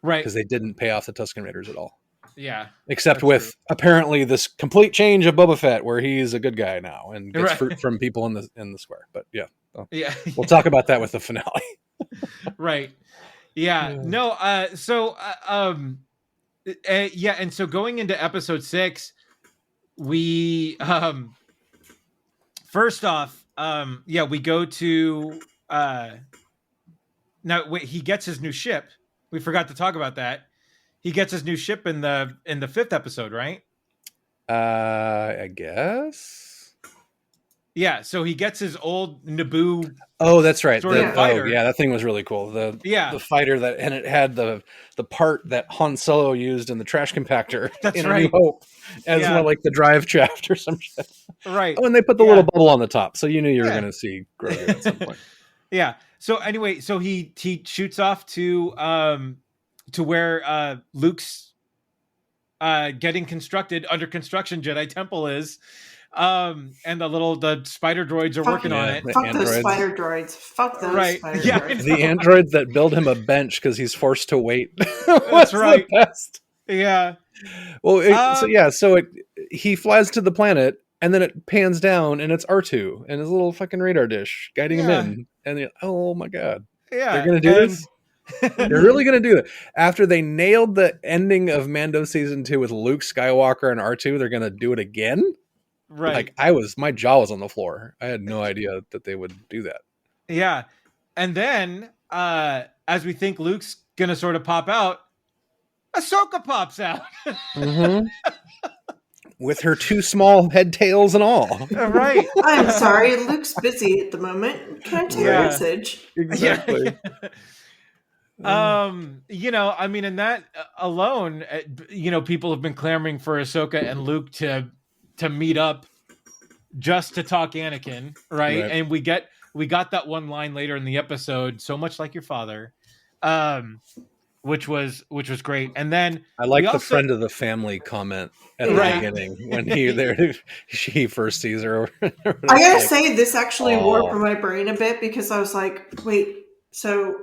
A: Right.
C: Because they didn't pay off the Tusken Raiders at all.
A: Yeah.
C: Except with apparently this complete change of Boba Fett where he's a good guy now and gets fruit from people in the square. But we'll talk about that with the finale.
A: Right. Yeah. No, and so going into episode 6, we first off, we go to now he gets his new ship. We forgot to talk about that. He gets his new ship in the 5th episode, right?
C: I guess.
A: Yeah, so he gets his old Naboo.
C: Oh, that's right.
A: Fighter.
C: Yeah, that thing was really cool. The fighter and it had the part that Han Solo used in the trash compactor.
A: That's
C: in
A: right.
C: A New Hope, as one like the drive shaft or some shit.
A: Right.
C: Oh, and they put the little bubble on the top, so you knew you were going to see Grogu at some point.
A: Yeah. So anyway, so he shoots off to where Luke's getting constructed, under construction Jedi Temple is. And the spider droids are working on it.
B: Fuck those spider droids. Fuck those spider droids.
C: The androids that build him a bench because he's forced to wait.
A: That's right.
C: The best.
A: Yeah.
C: Well, he flies to the planet and then it pans down and it's R2 and his little fucking radar dish guiding him in. And oh my God.
A: Yeah.
C: They're going to do this? They're really going to do it. After they nailed the ending of Mando season 2 with Luke Skywalker and R2, they're going to do it again?
A: Right.
C: Like my jaw was on the floor. I had no idea that they would do that.
A: Yeah. And then as we think Luke's gonna sort of pop out, Ahsoka pops out.
C: Mm-hmm. With her 2 small head tails and all.
A: Right.
B: I'm sorry, Luke's busy at the moment. Can I take a message?
C: Exactly.
A: I mean, in that alone, people have been clamoring for Ahsoka and Luke to meet up just to talk Anakin, right? And we got that one line later in the episode, so much like your father, which was great. And then
C: I like the friend of the family comment at the beginning when she first sees her.
B: I gotta say, this actually warped my brain a bit because I was like, wait, so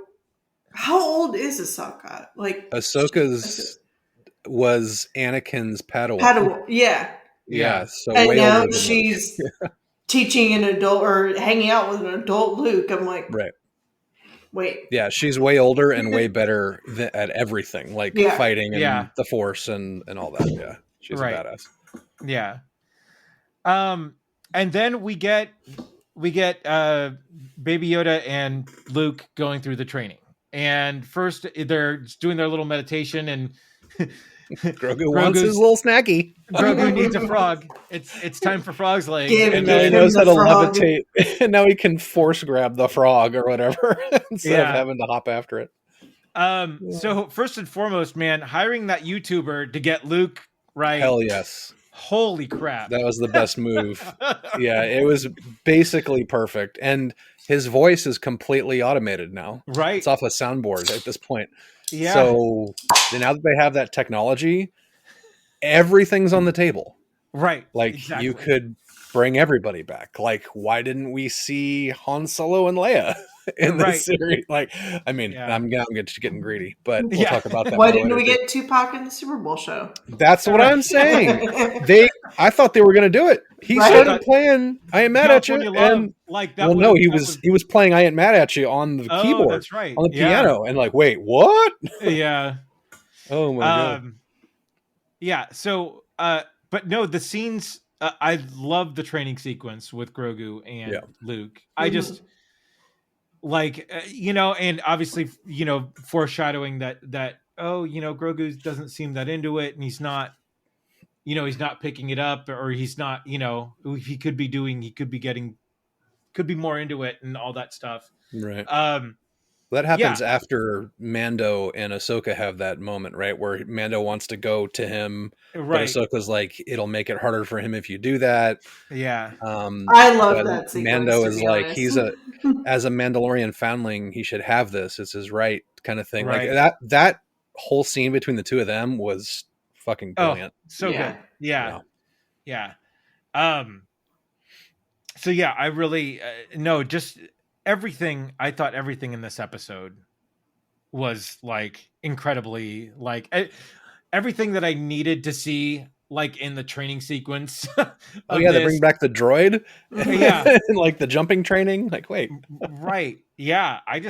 B: how old is Ahsoka? Like
C: Ahsoka's was Anakin's Padawan.
A: Yeah.
C: So
B: and
C: way
B: now
C: older
B: she's teaching an adult or hanging out with an adult Luke. I'm like, wait.
C: Yeah, she's way older and way better at everything, like fighting and the Force and all that. Yeah, she's a badass.
A: Yeah. And then we get Baby Yoda and Luke going through the training. And first they're doing their little meditation and
C: Grogu wants his little snacky.
A: Grogu needs a frog. It's time for frog's legs.
C: And now he knows how to levitate. And now he can force grab the frog or whatever instead of having to hop after it.
A: So first and foremost, man, hiring that YouTuber to get Luke right.
C: Hell yes.
A: Holy crap.
C: That was the best move. Yeah, it was basically perfect. And his voice is completely automated now.
A: Right.
C: It's off a soundboard at this point.
A: Yeah.
C: So now that they have that technology, everything's on the table.
A: Right.
C: Like you could bring everybody back. Like, why didn't we see Han Solo and Leia in this series? Like, I mean, I'm just getting greedy, but we'll talk about that.
B: Why didn't we get Tupac in the Super Bowl show?
C: That's what I'm saying. I thought they were going to do it. He started playing "I Ain't Mad at You," and
A: like that.
C: Well, he was playing "I Ain't Mad at You" on the keyboard.
A: That's right.
C: On the piano, and like, wait, what?
A: Yeah.
C: Oh my god.
A: Yeah. So, but no, the scenes. I love the training sequence with Grogu and Luke. I just and obviously, foreshadowing that Grogu doesn't seem that into it, and he's not picking it up, or he's not, he could be more into it and all that stuff.
C: Right. That happens after Mando and Ahsoka have that moment, right? Where Mando wants to go to him, but Ahsoka's like, it'll make it harder for him if you do that.
A: Yeah.
B: I love that sequence.
C: Mando is like, as a Mandalorian foundling, he should have this. It's his right kind of thing.
A: Right.
C: Like that whole scene between the two of them was fucking brilliant.
A: So good. Yeah. So yeah, I really just everything. I thought everything in this episode was like incredibly like everything that I needed to see, like in the training sequence.
C: They bring back the droid. And like the jumping training. Like, wait,
A: right? Yeah, I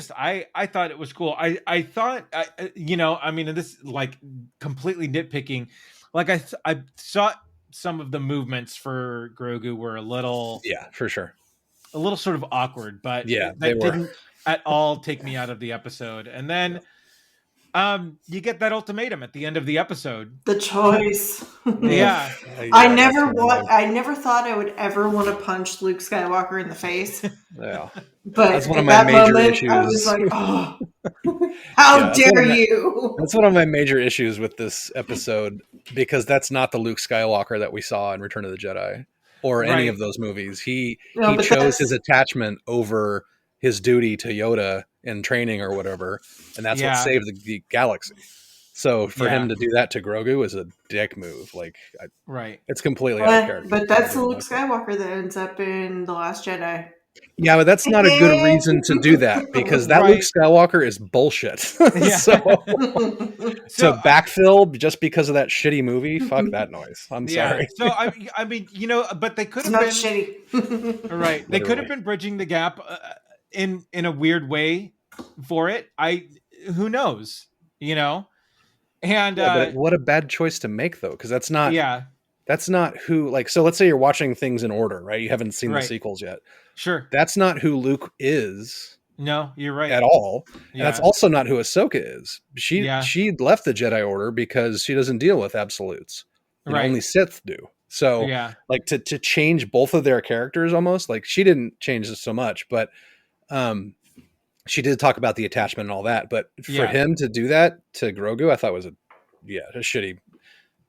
A: thought it was cool. I thought I mean, this like completely nitpicking. Like I thought some of the movements for Grogu were a little,
C: for sure,
A: a little sort of awkward, but
C: that
A: didn't at all take me out of the episode. And then You get that ultimatum at the end of the episode.
B: The choice.
A: Yeah.
B: I never thought I would ever want to punch Luke Skywalker in the face.
C: Yeah.
B: But
C: that's one of
B: at
C: my
B: that
C: major
B: moment,
C: issues.
B: I was like, oh, how dare you?
C: That's one of my major issues with this episode, because that's not the Luke Skywalker that we saw in Return of the Jedi or any of those movies. He chose his attachment over his duty to Yoda in training or whatever, and that's what saved the galaxy. So for him to do that to Grogu is a dick move. Like, it's completely out of character.
B: But that's the Luke Skywalker that ends up in The Last Jedi.
C: Yeah, but that's not a good reason to do that, because that Luke Skywalker is bullshit. So backfill just because of that shitty movie, fuck that noise. I'm sorry.
A: So I mean, but they could have been
B: shitty.
A: Right. They could have been bridging the gap in a weird way for it. Who knows, And
C: but what a bad choice to make, though, because that's not who, like, so let's say you're watching things in order, right? You haven't seen the sequels yet.
A: Sure.
C: That's not who Luke is.
A: No, you're right.
C: At all. And that's also not who Ahsoka is. She left the Jedi Order because she doesn't deal with absolutes. Only Sith do. So like to change both of their characters, almost, like, she didn't change this so much, but she did talk about the attachment and all that. But for him to do that to Grogu, I thought was a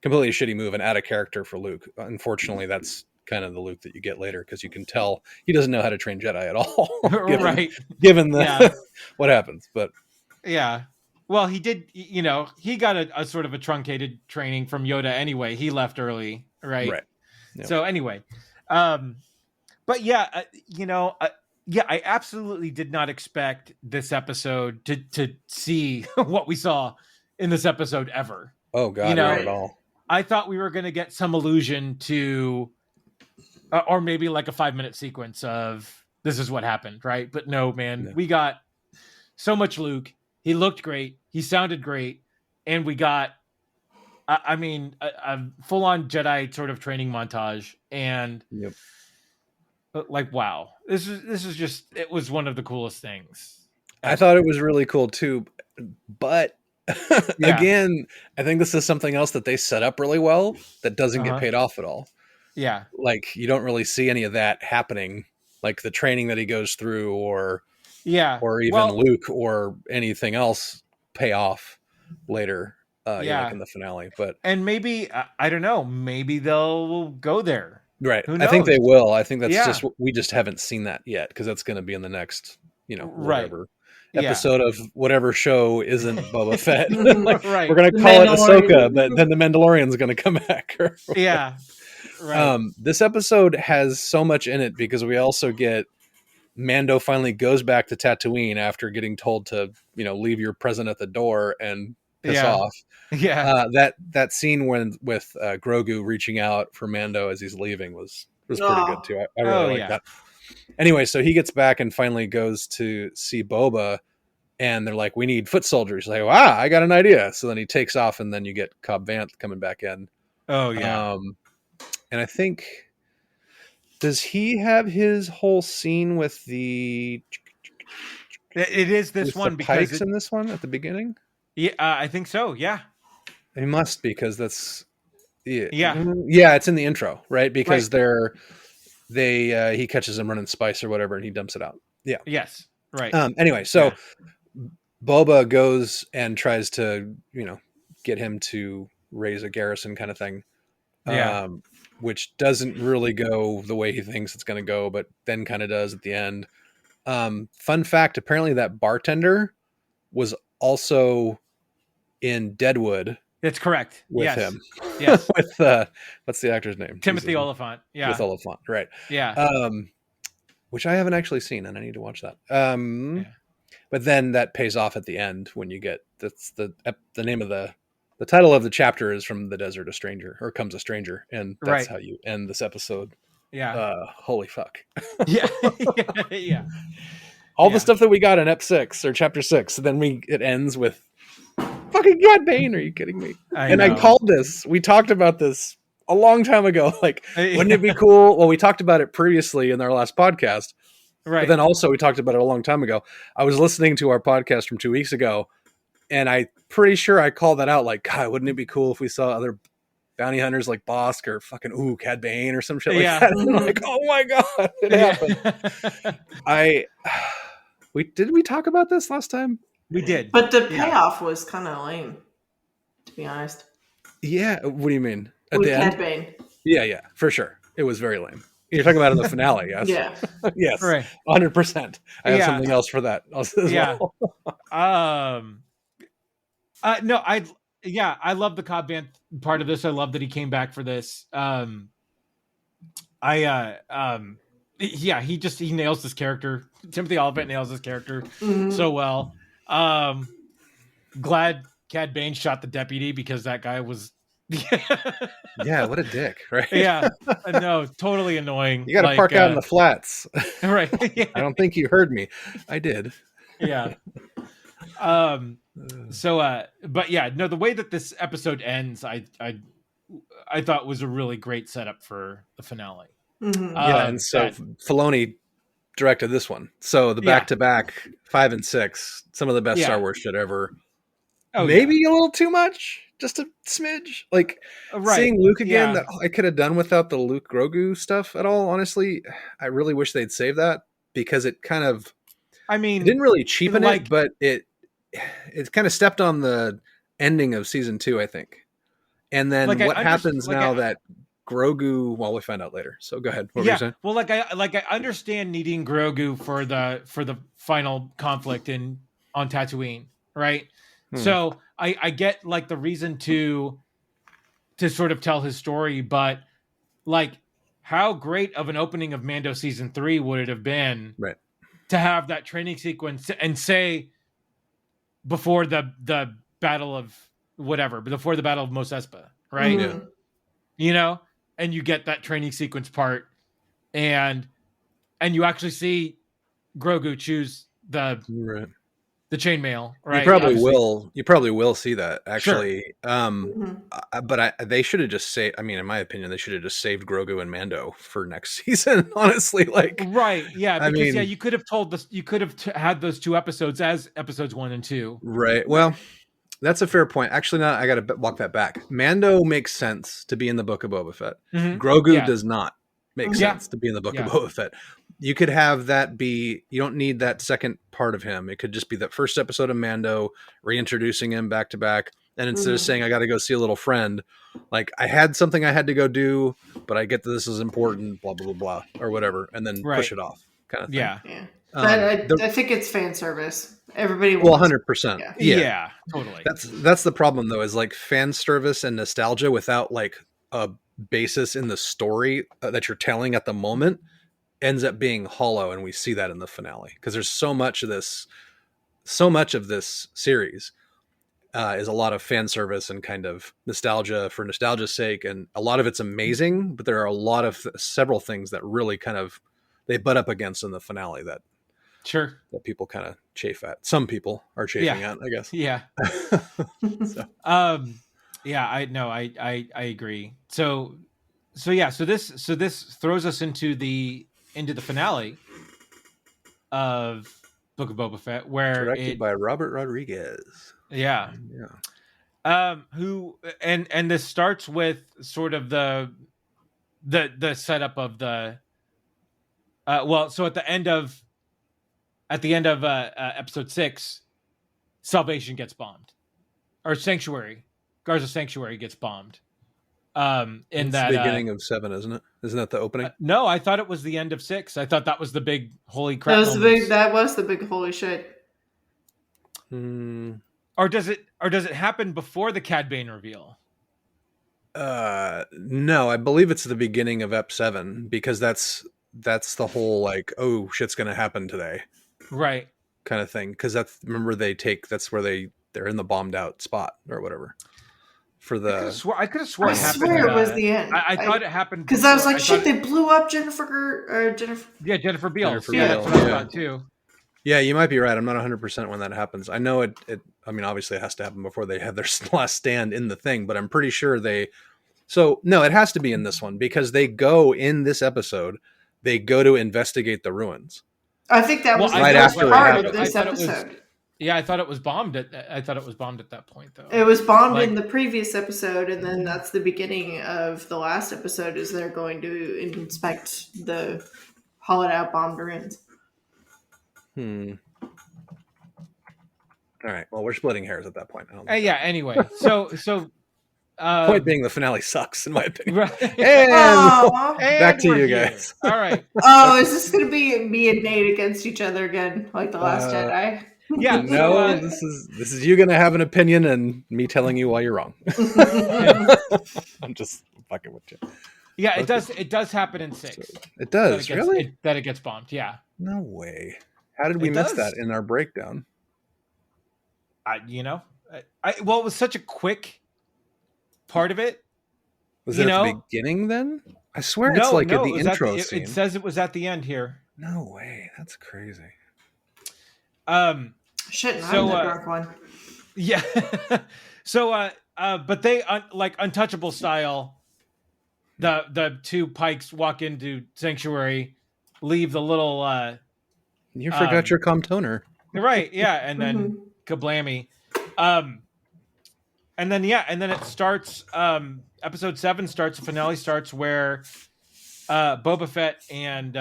C: completely shitty move and out of character for Luke. Unfortunately, that's kind of the Luke that you get later, because you can tell he doesn't know how to train Jedi at all. given the what happens. But
A: well, he did, he got a sort of a truncated training from Yoda anyway. He left early, right? Yep. So anyway, but I absolutely did not expect this episode to see what we saw in this episode ever.
C: Oh God, not at all.
A: I thought we were going to get some allusion to, or maybe like a 5-minute sequence of this is what happened, right? But no, man, we got so much Luke. He looked great. He sounded great. And we got, a full-on Jedi sort of training montage. And like, wow, this is just, it was one of the coolest things.
C: I thought it was really cool too, but again, I think this is something else that they set up really well that doesn't get paid off at all.
A: Yeah.
C: Like, you don't really see any of that happening, like the training that he goes through, or even Luke or anything else pay off later, like in the finale.
A: And maybe, I don't know, maybe they'll go there.
C: Right. I think they will. I think that's just, we just haven't seen that yet, because that's going to be in the next, whatever episode of whatever show isn't Boba Fett. Like, we're going to call it Ahsoka, but then the Mandalorian's going to come back.
A: Yeah. Right.
C: This episode has so much in it, because we also get Mando finally goes back to Tatooine after getting told to, leave your present at the door and piss off.
A: Yeah.
C: That scene with Grogu reaching out for Mando as he's leaving was pretty good too. I really like that. Anyway, so he gets back and finally goes to see Boba, and they're like, we need foot soldiers. He's like, wow, I got an idea. So then he takes off, and then you get Cobb Vanth coming back in.
A: Oh yeah.
C: And I think, does he have his whole scene with the?
A: It is this one, because
C: Pikes in this one at the beginning.
A: Yeah, I think so. Yeah,
C: it must, because that's it's in the intro, right? Because he catches them running spice or whatever, and he dumps it out. Yeah.
A: Yes. Right.
C: Anyway, so Boba goes and tries to, get him to raise a garrison kind of thing. Which doesn't really go the way he thinks it's going to go, but then kind of does at the end. Fun fact, apparently that bartender was also in Deadwood.
A: That's correct.
C: With him.
A: Yes.
C: With what's the actor's name?
A: Timothy Oliphant. Yeah.
C: With Oliphant, right.
A: Yeah.
C: Which I haven't actually seen, and I need to watch that. But then that pays off at the end when you get, that's the name of the title of the chapter is From the Desert a Stranger, or Comes a Stranger, and that's how you end this episode.
A: Yeah.
C: Holy fuck.
A: Yeah. Yeah.
C: All the stuff that we got in Ep 6 or Chapter 6, then it ends with fucking Cad Bane. Are you kidding me? I called this. We talked about this a long time ago. Like, wouldn't it be cool? Well, we talked about it previously in our last podcast.
A: Right.
C: But then also we talked about it a long time ago. I was listening to our podcast from 2 weeks ago, And I'm pretty sure I called that out. Like, God, wouldn't it be cool if we saw other bounty hunters like Bosk or fucking Cad Bane or some shit like that? And I'm like, oh my God, it happened. Did we talk about this last time?
A: We did.
B: But the payoff was kind of lame, to be honest.
C: Yeah. What do you mean? At
B: With
C: the end?
B: Cad Bane.
C: Yeah, for sure. It was very lame. You're talking about in the finale, yes?
B: Yeah.
C: Yes.
A: Right.
C: 100%. I have something else for that as well.
A: No, I love the Cobb Vanth part of this. I love that he came back for this. He nails this character. Timothy Olyphant nails this character so well. Glad Cad Bane shot the deputy because that guy was
C: yeah, what a dick, right?
A: Yeah, no, totally annoying.
C: You got to park out in the flats,
A: right? Yeah.
C: I don't think you heard me. I did.
A: Yeah. But yeah, no, the way that this episode ends, I thought was a really great setup for the finale.
C: And so Filoni directed this one. So the back-to-back 5 and 6, some of the best Star Wars shit ever. Maybe a little too much, just a smidge. Like seeing Luke again, that I could have done without the Luke Grogu stuff at all. Honestly, I really wish they'd save that because it kind of, it didn't really cheapen it, but it kind of stepped on the ending of season 2, I think. And then what happens now that Grogu? Well, we find out later. So go ahead. What were you saying?
A: Well, I understand needing Grogu for the final conflict on Tatooine, right? So I get like the reason to sort of tell his story, but like how great of an opening of Mando season 3 would it have been,
C: right,
A: to have that training sequence and say before the battle of whatever, before the battle of Mos Espa, right?
C: Yeah.
A: You know, and you get that training sequence part, and you actually see Grogu choose the chainmail, right?
C: You probably will see that actually. Sure. But they should have just saved. I mean, in my opinion, they should have just saved Grogu and Mando for next season. Honestly, like
A: right, yeah, because you could have told this. You could have had those 2 episodes as episodes 1 and 2.
C: Right. Well, that's a fair point. Actually, I got to walk that back. Mando makes sense to be in the Book of Boba Fett. Grogu does not make sense to be in the Book of Boba Fett. You could have that be, you don't need that second part of him. It could just be that first episode of Mando, reintroducing him back to back. And instead of saying, I got to go see a little friend, like I had something I had to go do, but I get that this is important, blah, blah, blah, blah, or whatever. And then push it off kind of thing.
A: Yeah.
B: I think it's fan service. Everybody
C: wants. Well, 100%.
A: Yeah, totally.
C: That's the problem though, is like fan service and nostalgia without like a basis in the story that you're telling at the moment ends up being hollow. And we see that in the finale because there's so much of this series is a lot of fan service and kind of nostalgia for nostalgia's sake. And a lot of it's amazing, but there are several things that really kind of, they butt up against in the finale that people kind of chafe at. Some people are chafing at, I guess.
A: Yeah. I agree. So this throws us into the finale of Book of Boba Fett, where
C: directed by Robert Rodriguez.
A: Yeah. Who and this starts with sort of the setup of the so at the end of episode 6, Salvation gets bombed, or Sanctuary, Garza Sanctuary gets bombed. It's the
C: beginning of 7, isn't it? Isn't that the opening?
A: No, I thought it was the end of 6. I thought that was the big holy crap.
B: That was the big holy shit.
A: Or does it happen before the Cad Bane reveal?
C: No, I believe it's the beginning of Ep 7 because that's the whole like, oh, shit's gonna happen today,
A: right?
C: Kind of thing. Because that's where they're in the bombed out spot or whatever. For the
A: I could have sworn
B: it was the end.
A: I thought it happened
B: because I was like, shit, they blew up Jennifer.
A: Yeah, Jennifer Beals.
C: That's
A: what I thought too.
C: Yeah, you might be right. I'm not 100% when that happens. I know it. I mean, obviously, it has to happen before they have their last stand in the thing. But I'm pretty sure So no, it has to be in this one because they go in this episode. They go to investigate the ruins.
B: I think that was
C: right after
B: part of this episode.
A: Yeah, I thought it was bombed at that point, though.
B: It was bombed in the previous episode, and then that's the beginning of the last episode. Is they're going to inspect the hollowed out bombed ruins.
C: All right. Well, we're splitting hairs at that point.
A: Yeah. Anyway, so
C: point being, the finale sucks in my opinion.
A: Right.
C: And back to you guys.
A: All right.
B: Oh, is this going to be me and Nate against each other again, like the Last Jedi?
A: Yeah.
C: No, this is you gonna have an opinion and me telling you why you're wrong. I'm just fucking with you.
A: Yeah, it does happen in 6.
C: It does, really?
A: That it gets bombed. Yeah.
C: No way. How did we miss that in our breakdown?
A: It was such a quick part of it.
C: Was it at the beginning then? I swear it's like at the intro scene.
A: It says it was at the end here.
C: No way. That's crazy.
B: Shit, I'm the dark one.
A: Yeah. So, but they like Untouchable style. The 2 Pikes walk into Sanctuary, leave the little.
C: You forgot your toner.
A: Right. Yeah, and then kablammy. And then it starts. Episode 7 starts. The finale starts where Boba Fett and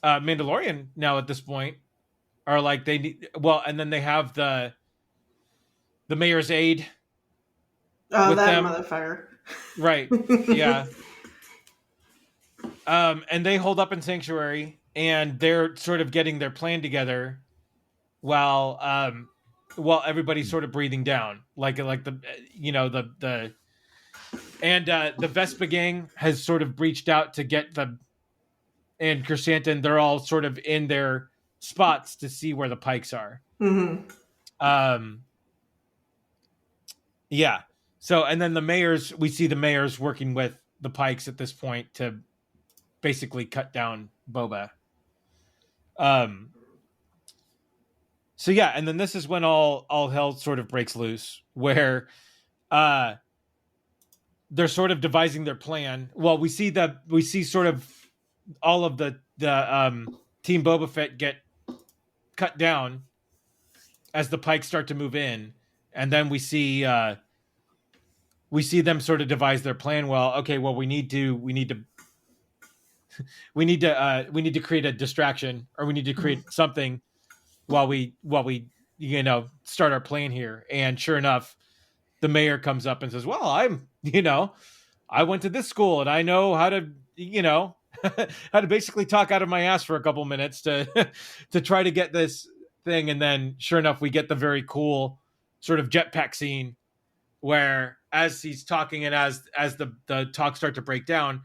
A: Mandalorian now at this point are like they need. Well, and then they have the mayor's aide.
B: Oh, that them. Motherfucker!
A: Right. Yeah. And they hold up in Sanctuary, and they're sort of getting their plan together, while everybody's sort of breathing down, like the Vespa gang has sort of reached out to get and Chrysanthemum, they're all sort of in their spots to see where the Pikes are.
B: Mm-hmm.
A: Yeah. So, and then we see the mayors working with the Pikes at this point to basically cut down Boba. So yeah, and then this is when all hell sort of breaks loose, where they're sort of devising their plan. Well, we see sort of all of the Team Boba Fett get cut down as the Pikes start to move in, and then we see them sort of devise their plan. Well, okay, well we need to create a distraction, or we need to create something while we start our plan here. And sure enough, the mayor comes up and says, well, I went to this school and I know how to how to basically talk out of my ass for a couple minutes to try to get this thing. And then sure enough, we get the very cool sort of jetpack scene where as he's talking and as the talks start to break down,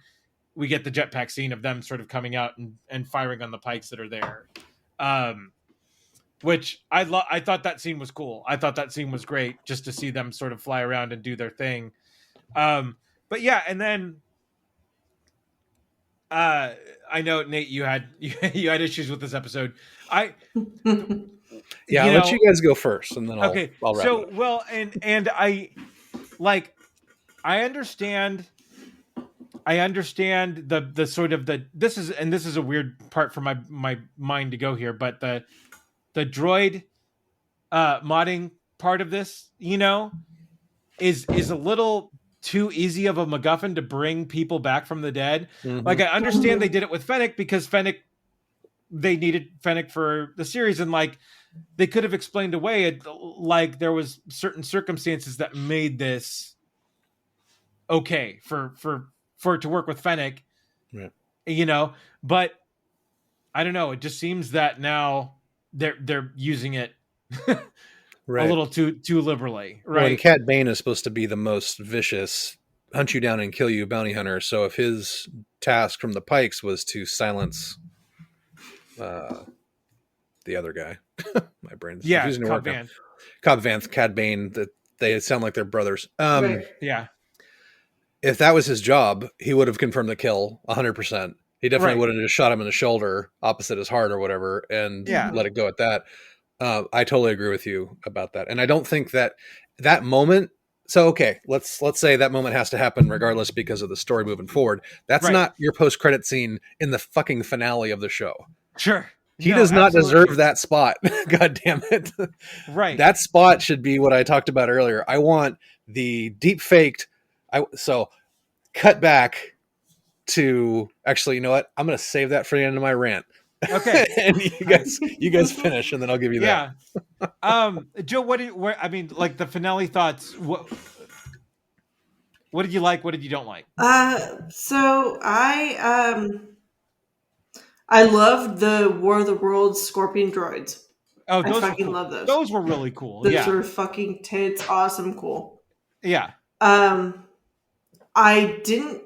A: we get the jetpack scene of them sort of coming out and firing on the Pikes that are there. Which I thought that scene was cool. I thought that scene was great, just to see them sort of fly around and do their thing. But yeah, and then I know, Nate, you had issues with this episode.
C: I'll let you guys go first, and then I'll wrap it up.
A: Well, and I understand the sort of this is a weird part for my mind to go here, but the droid modding part of this, is a little too easy of a MacGuffin to bring people back from the dead. Mm-hmm. Like, I understand they did it with Fennec because they needed Fennec for the series, and like they could have explained away it, like there was certain circumstances that made this okay for it to work with Fennec. Yeah. But I don't know, it just seems that now they're using it
C: right.
A: a little too liberally, right?
C: Well, and Cad Bane is supposed to be the most vicious, hunt you down and kill you bounty hunter. So if his task from the Pikes was to silence the other guy, my brain's confusing to work now. Cobb Vanth, Cad Bane, that they sound like they're brothers.
A: Right. Yeah.
C: If that was his job, he would have confirmed the kill 100%. He definitely would have just shot him in the shoulder opposite his heart or whatever and let it go at that. I totally agree with you about that. And I don't think that moment. So, okay, let's say that moment has to happen regardless because of the story moving forward. That's not your post-credit scene in the fucking finale of the show.
A: Sure.
C: He does not deserve that spot. God damn it.
A: Right.
C: That spot should be what I talked about earlier. I want the deep faked. So cut back to, actually, you know what? I'm going to save that for the end of my rant.
A: Okay.
C: And you guys finish, and then I'll give you that.
A: Yeah. Joe, like the finale thoughts, what did you like? What did you don't like?
B: So I loved the War of the Worlds Scorpion droids.
A: Oh, those
B: I fucking
A: cool.
B: love those.
A: Those were really cool.
B: Those were fucking tits, awesome, cool.
A: Yeah.
B: I didn't.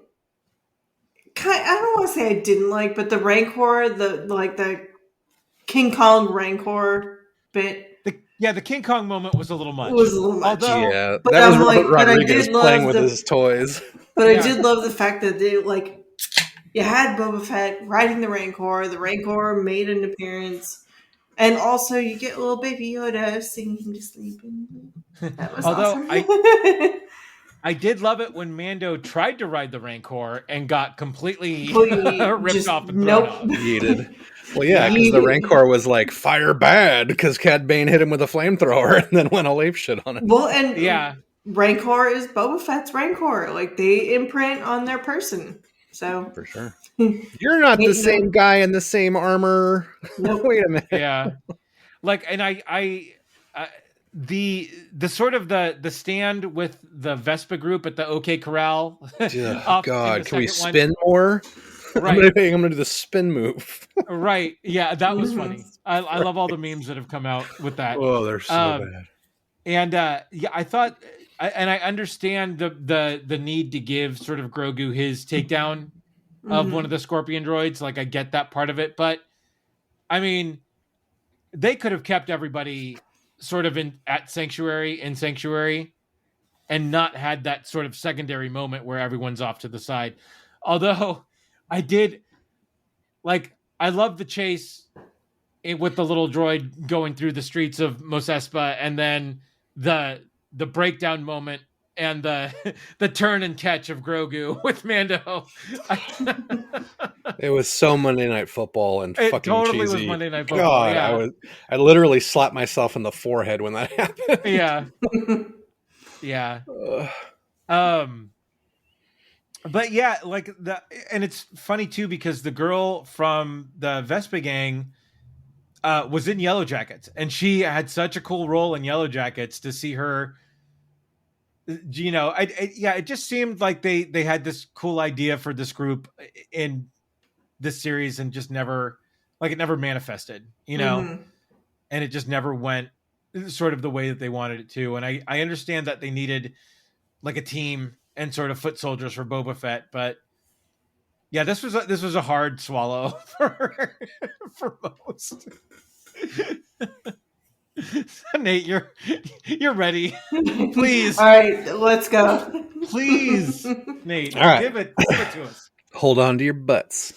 B: I don't want to say I didn't like, but the Rancor, the King Kong Rancor bit.
A: The King Kong moment was a little much.
B: It was a little much.
C: That was Robert Rodriguez playing with his toys.
B: But I did love the fact that they you had Boba Fett riding the Rancor made an appearance, and also you get a little baby Yoda singing him to sleep. That was awesome.
A: I did love it when Mando tried to ride the Rancor and got completely ripped off and thrown off.
C: Yeeted. Well, yeah, because the Rancor was like, fire bad, because Cad Bane hit him with a flamethrower and then went all ape shit on it.
B: Well, and Rancor is Boba Fett's Rancor. Like, they imprint on their person. So
C: for sure. You're not the same guy in the same armor.
B: Nope.
C: Wait a minute.
A: Yeah. Like, and the sort of the stand with the Vespa group at the OK Corral.
C: God, can we spin more? Right. I'm gonna do the spin move.
A: Right. Yeah, that was funny. I love all the memes that have come out with that.
C: Oh, they're so bad.
A: And I thought, and I understand the need to give sort of Grogu his takedown of one of the Scorpion droids. Like, I get that part of it, but I mean, they could have kept everybody sort of in Sanctuary, and not had that sort of secondary moment where everyone's off to the side. Although I love the chase with the little droid going through the streets of Mos Espa, and then the breakdown moment and the turn and catch of Grogu with Mando.
C: It was so Monday Night Football and fucking
A: totally
C: cheesy.
A: Was Monday Night Football.
C: God, I literally slapped myself in the forehead when that happened.
A: Yeah. Yeah. But yeah, and it's funny too, because the girl from the Vespa gang was in Yellow Jackets, and she had such a cool role in Yellow Jackets. To see her, it just seemed like they had this cool idea for this group in this series, and just never, it never manifested, and it just never went sort of the way that they wanted it to. And I understand that they needed like a team and sort of foot soldiers for Boba Fett, but yeah, this was a hard swallow for most. Nate, you're ready. Please.
B: All right, let's go.
A: Please, Nate,
C: all right.
A: Give it to us.
C: Hold on to your butts.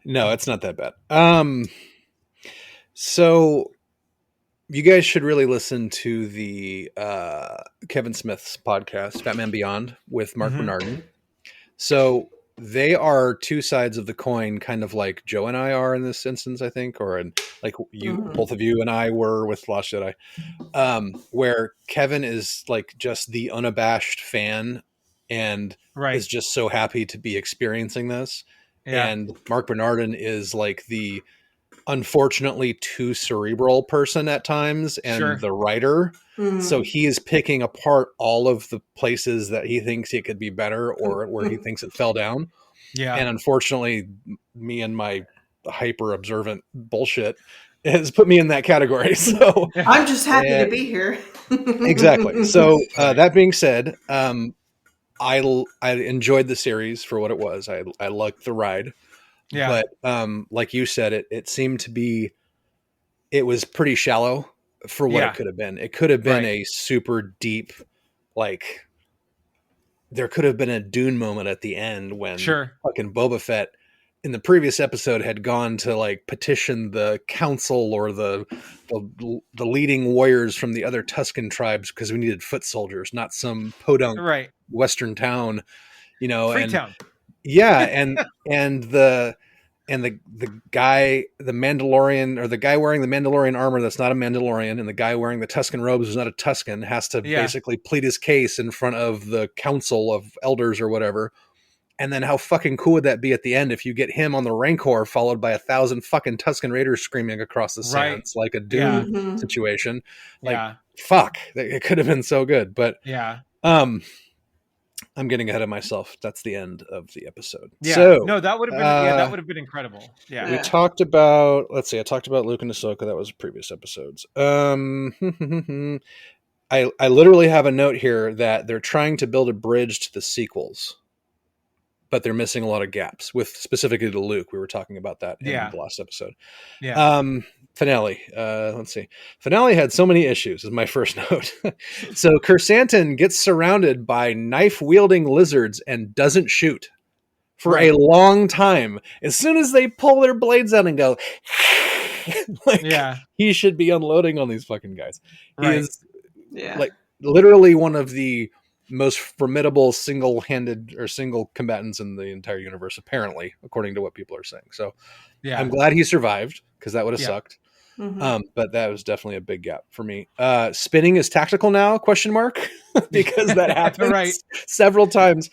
C: No, it's not that bad. So you guys should really listen to the Kevin Smith's podcast, Batman Beyond, with Mark Bernardin. So they are two sides of the coin, kind of like Joe and I are in this instance, I think, like you, both of you and I were with Lost Jedi, where Kevin is like just the unabashed fan and is just so happy to be experiencing this. Yeah. And Mark Bernardin is like the unfortunately too cerebral person at times, and the writer. So he is picking apart all of the places that he thinks it could be better, or where he thinks it fell down. Yeah. And unfortunately, me and my hyper observant bullshit has put me in that category. So
B: I'm just happy to be here.
C: Exactly. So that being said, I enjoyed the series for what it was. I liked the ride. Yeah. But like you said, it seemed to be, it was pretty shallow for what it could have been. It could have been a super deep, like there could have been a Dune moment at the end when fucking Boba Fett in the previous episode had gone to like petition the council or the leading warriors from the other Tusken tribes, because we needed foot soldiers, not some podunk Western town,
A: Freetown.
C: Yeah, and and the guy, the Mandalorian, or the guy wearing the Mandalorian armor that's not a Mandalorian, and the guy wearing the Tusken robes who's not a Tusken, has to basically plead his case in front of the council of elders or whatever. And then how fucking cool would that be at the end if you get him on the Rancor followed by 1,000 fucking Tusken Raiders screaming across the sands like a Dune situation? Like, fuck, it could have been so good. But I'm getting ahead of myself. That's the end of the episode.
A: Yeah,
C: so,
A: no, that would have been that would have been incredible. Yeah,
C: we talked about. Let's see, I talked about Luke and Ahsoka. That was previous episodes. I literally have a note here that they're trying to build a bridge to the sequels, but they're missing a lot of gaps with specifically to Luke. We were talking about that in the last episode. Yeah. Finale. Let's see. Finale had so many issues is my first note. So Kersantin gets surrounded by knife wielding lizards and doesn't shoot for a long time. As soon as they pull their blades out and go, he should be unloading on these fucking guys. He is like literally one of the most formidable single-handed or single combatants in the entire universe, apparently, according to what people are saying. So I'm glad he survived, because that would have sucked. But that was definitely a big gap for me. Spinning is tactical now, ? Because that happens several times.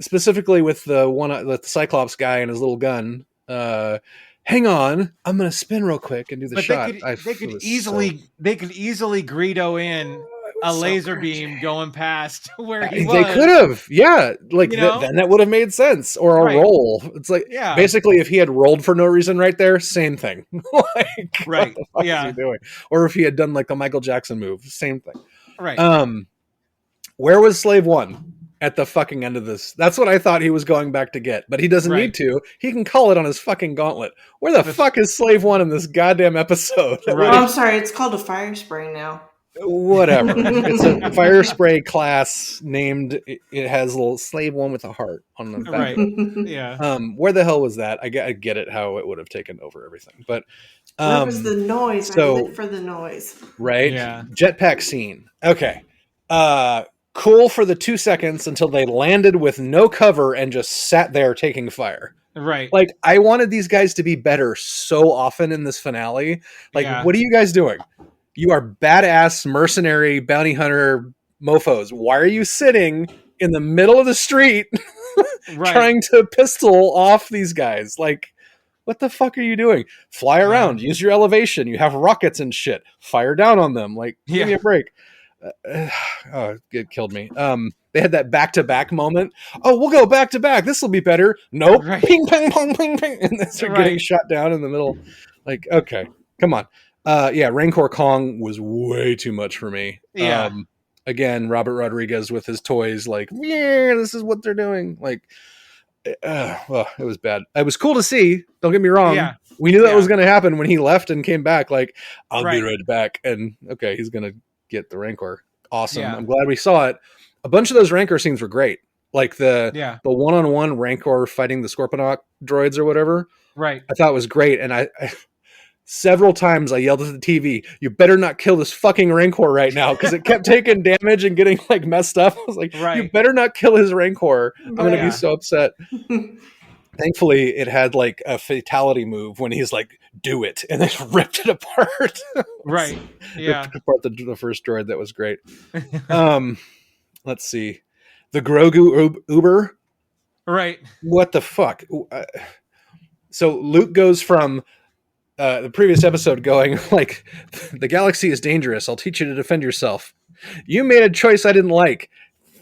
C: Specifically with the Cyclops guy and his little gun. Hang on, I'm gonna spin real quick and do the shot.
A: They could easily Greedo in a laser beam going past where he was.
C: They could have, then that would have made sense. Or a roll. It's like, basically, if he had rolled for no reason right there, same thing. What the fuck is he doing? Or if he had done like a Michael Jackson move, same thing.
A: Right.
C: Where was Slave One at the fucking end of this? That's what I thought he was going back to get, but he doesn't need to. He can call it on his fucking gauntlet. Where the fuck is Slave One in this goddamn episode?
B: I'm sorry, it's called a fire spray now.
C: Whatever. It's a fire spray class named. It has a little Slave One with a heart on the back.
A: Right. Yeah.
C: Where the hell was that? I get it. How it would have taken over everything, but
B: where was the noise? So, I live for the noise.
C: Right. Yeah. Jetpack scene. Okay. Cool for the 2 seconds until they landed with no cover and just sat there taking fire.
A: Right.
C: Like, I wanted these guys to be better so often in this finale. Like, what are you guys doing? You are badass mercenary bounty hunter mofos. Why are you sitting in the middle of the street trying to pistol off these guys? Like, what the fuck are you doing? Fly around. Use your elevation. You have rockets and shit. Fire down on them. Like, give me a break. It killed me. They had that back-to-back moment. Oh, we'll go back-to-back. This will be better. Nope. Ping, ping, pong, ping, ping. And then they're getting shot down in the middle. Like, okay, come on. Rancor Kong was way too much for me.
A: Yeah.
C: Again, Robert Rodriguez with his toys, like, yeah, this is what they're doing. Like, it was bad. It was cool to see. Don't get me wrong. Yeah. We knew that was going to happen when he left and came back. Like, I'll be right back. And okay, he's going to get the Rancor. Awesome. I'm glad we saw it. A bunch of those Rancor scenes were great. Like the one-on-one Rancor fighting the Scorponok droids or whatever.
A: Right.
C: I thought it was great. And I several times I yelled at the TV, you better not kill this fucking Rancor right now, because it kept taking damage and getting like messed up. I was like, you better not kill his Rancor. I'm going to be so upset. Thankfully, it had like a fatality move when he's like, do it, and then ripped it apart.
A: Right. Yeah.
C: Ripped apart the first droid. That was great. Let's see. The Grogu Uber.
A: Right.
C: What the fuck? So Luke goes from the previous episode going like, the galaxy is dangerous. I'll teach you to defend yourself. You made a choice I didn't like.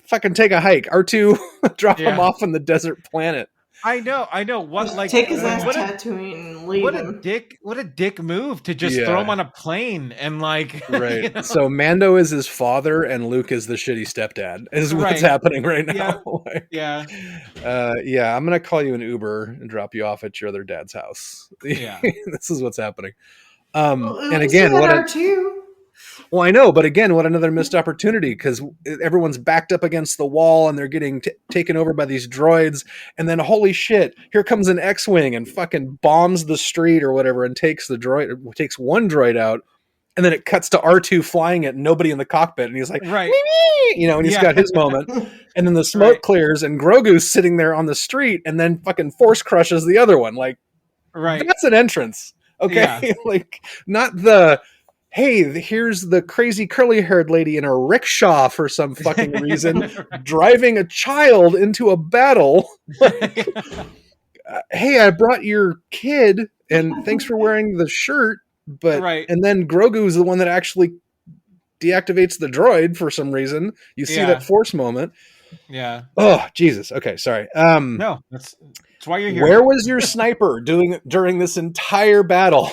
C: Fucking take a hike. R2, drop him off on the desert planet.
A: I know. What, like,
B: take his ass Tatooine and leave him.
A: What a dick move to just throw him on a plane and like.
C: Right. You know? So Mando is his father and Luke is the shitty stepdad. Is what's happening right now.
A: Yeah.
C: I'm gonna call you an Uber and drop you off at your other dad's house.
A: Yeah.
C: This is what's happening. And again, well, I know, but again, what another missed opportunity, because everyone's backed up against the wall and they're getting taken over by these droids. And then, holy shit, here comes an X-Wing and fucking bombs the street or whatever and takes one droid out. and then it cuts to R2 flying it, nobody in the cockpit, and he's like,
A: right,
C: and he's got his moment, and then the smoke clears, and Grogu's sitting there on the street, and then fucking force crushes the other one. Like, that's an entrance, okay? Like, not the, hey, here's the crazy curly-haired lady in a rickshaw for some fucking reason, driving a child into a battle. Like, hey, I brought your kid, and thanks for wearing the shirt. But and then Grogu's the one that actually deactivates the droid for some reason. You see that force moment.
A: Yeah.
C: Oh, Jesus. Okay, sorry.
A: No, that's why you're here.
C: Where was your sniper during this entire battle?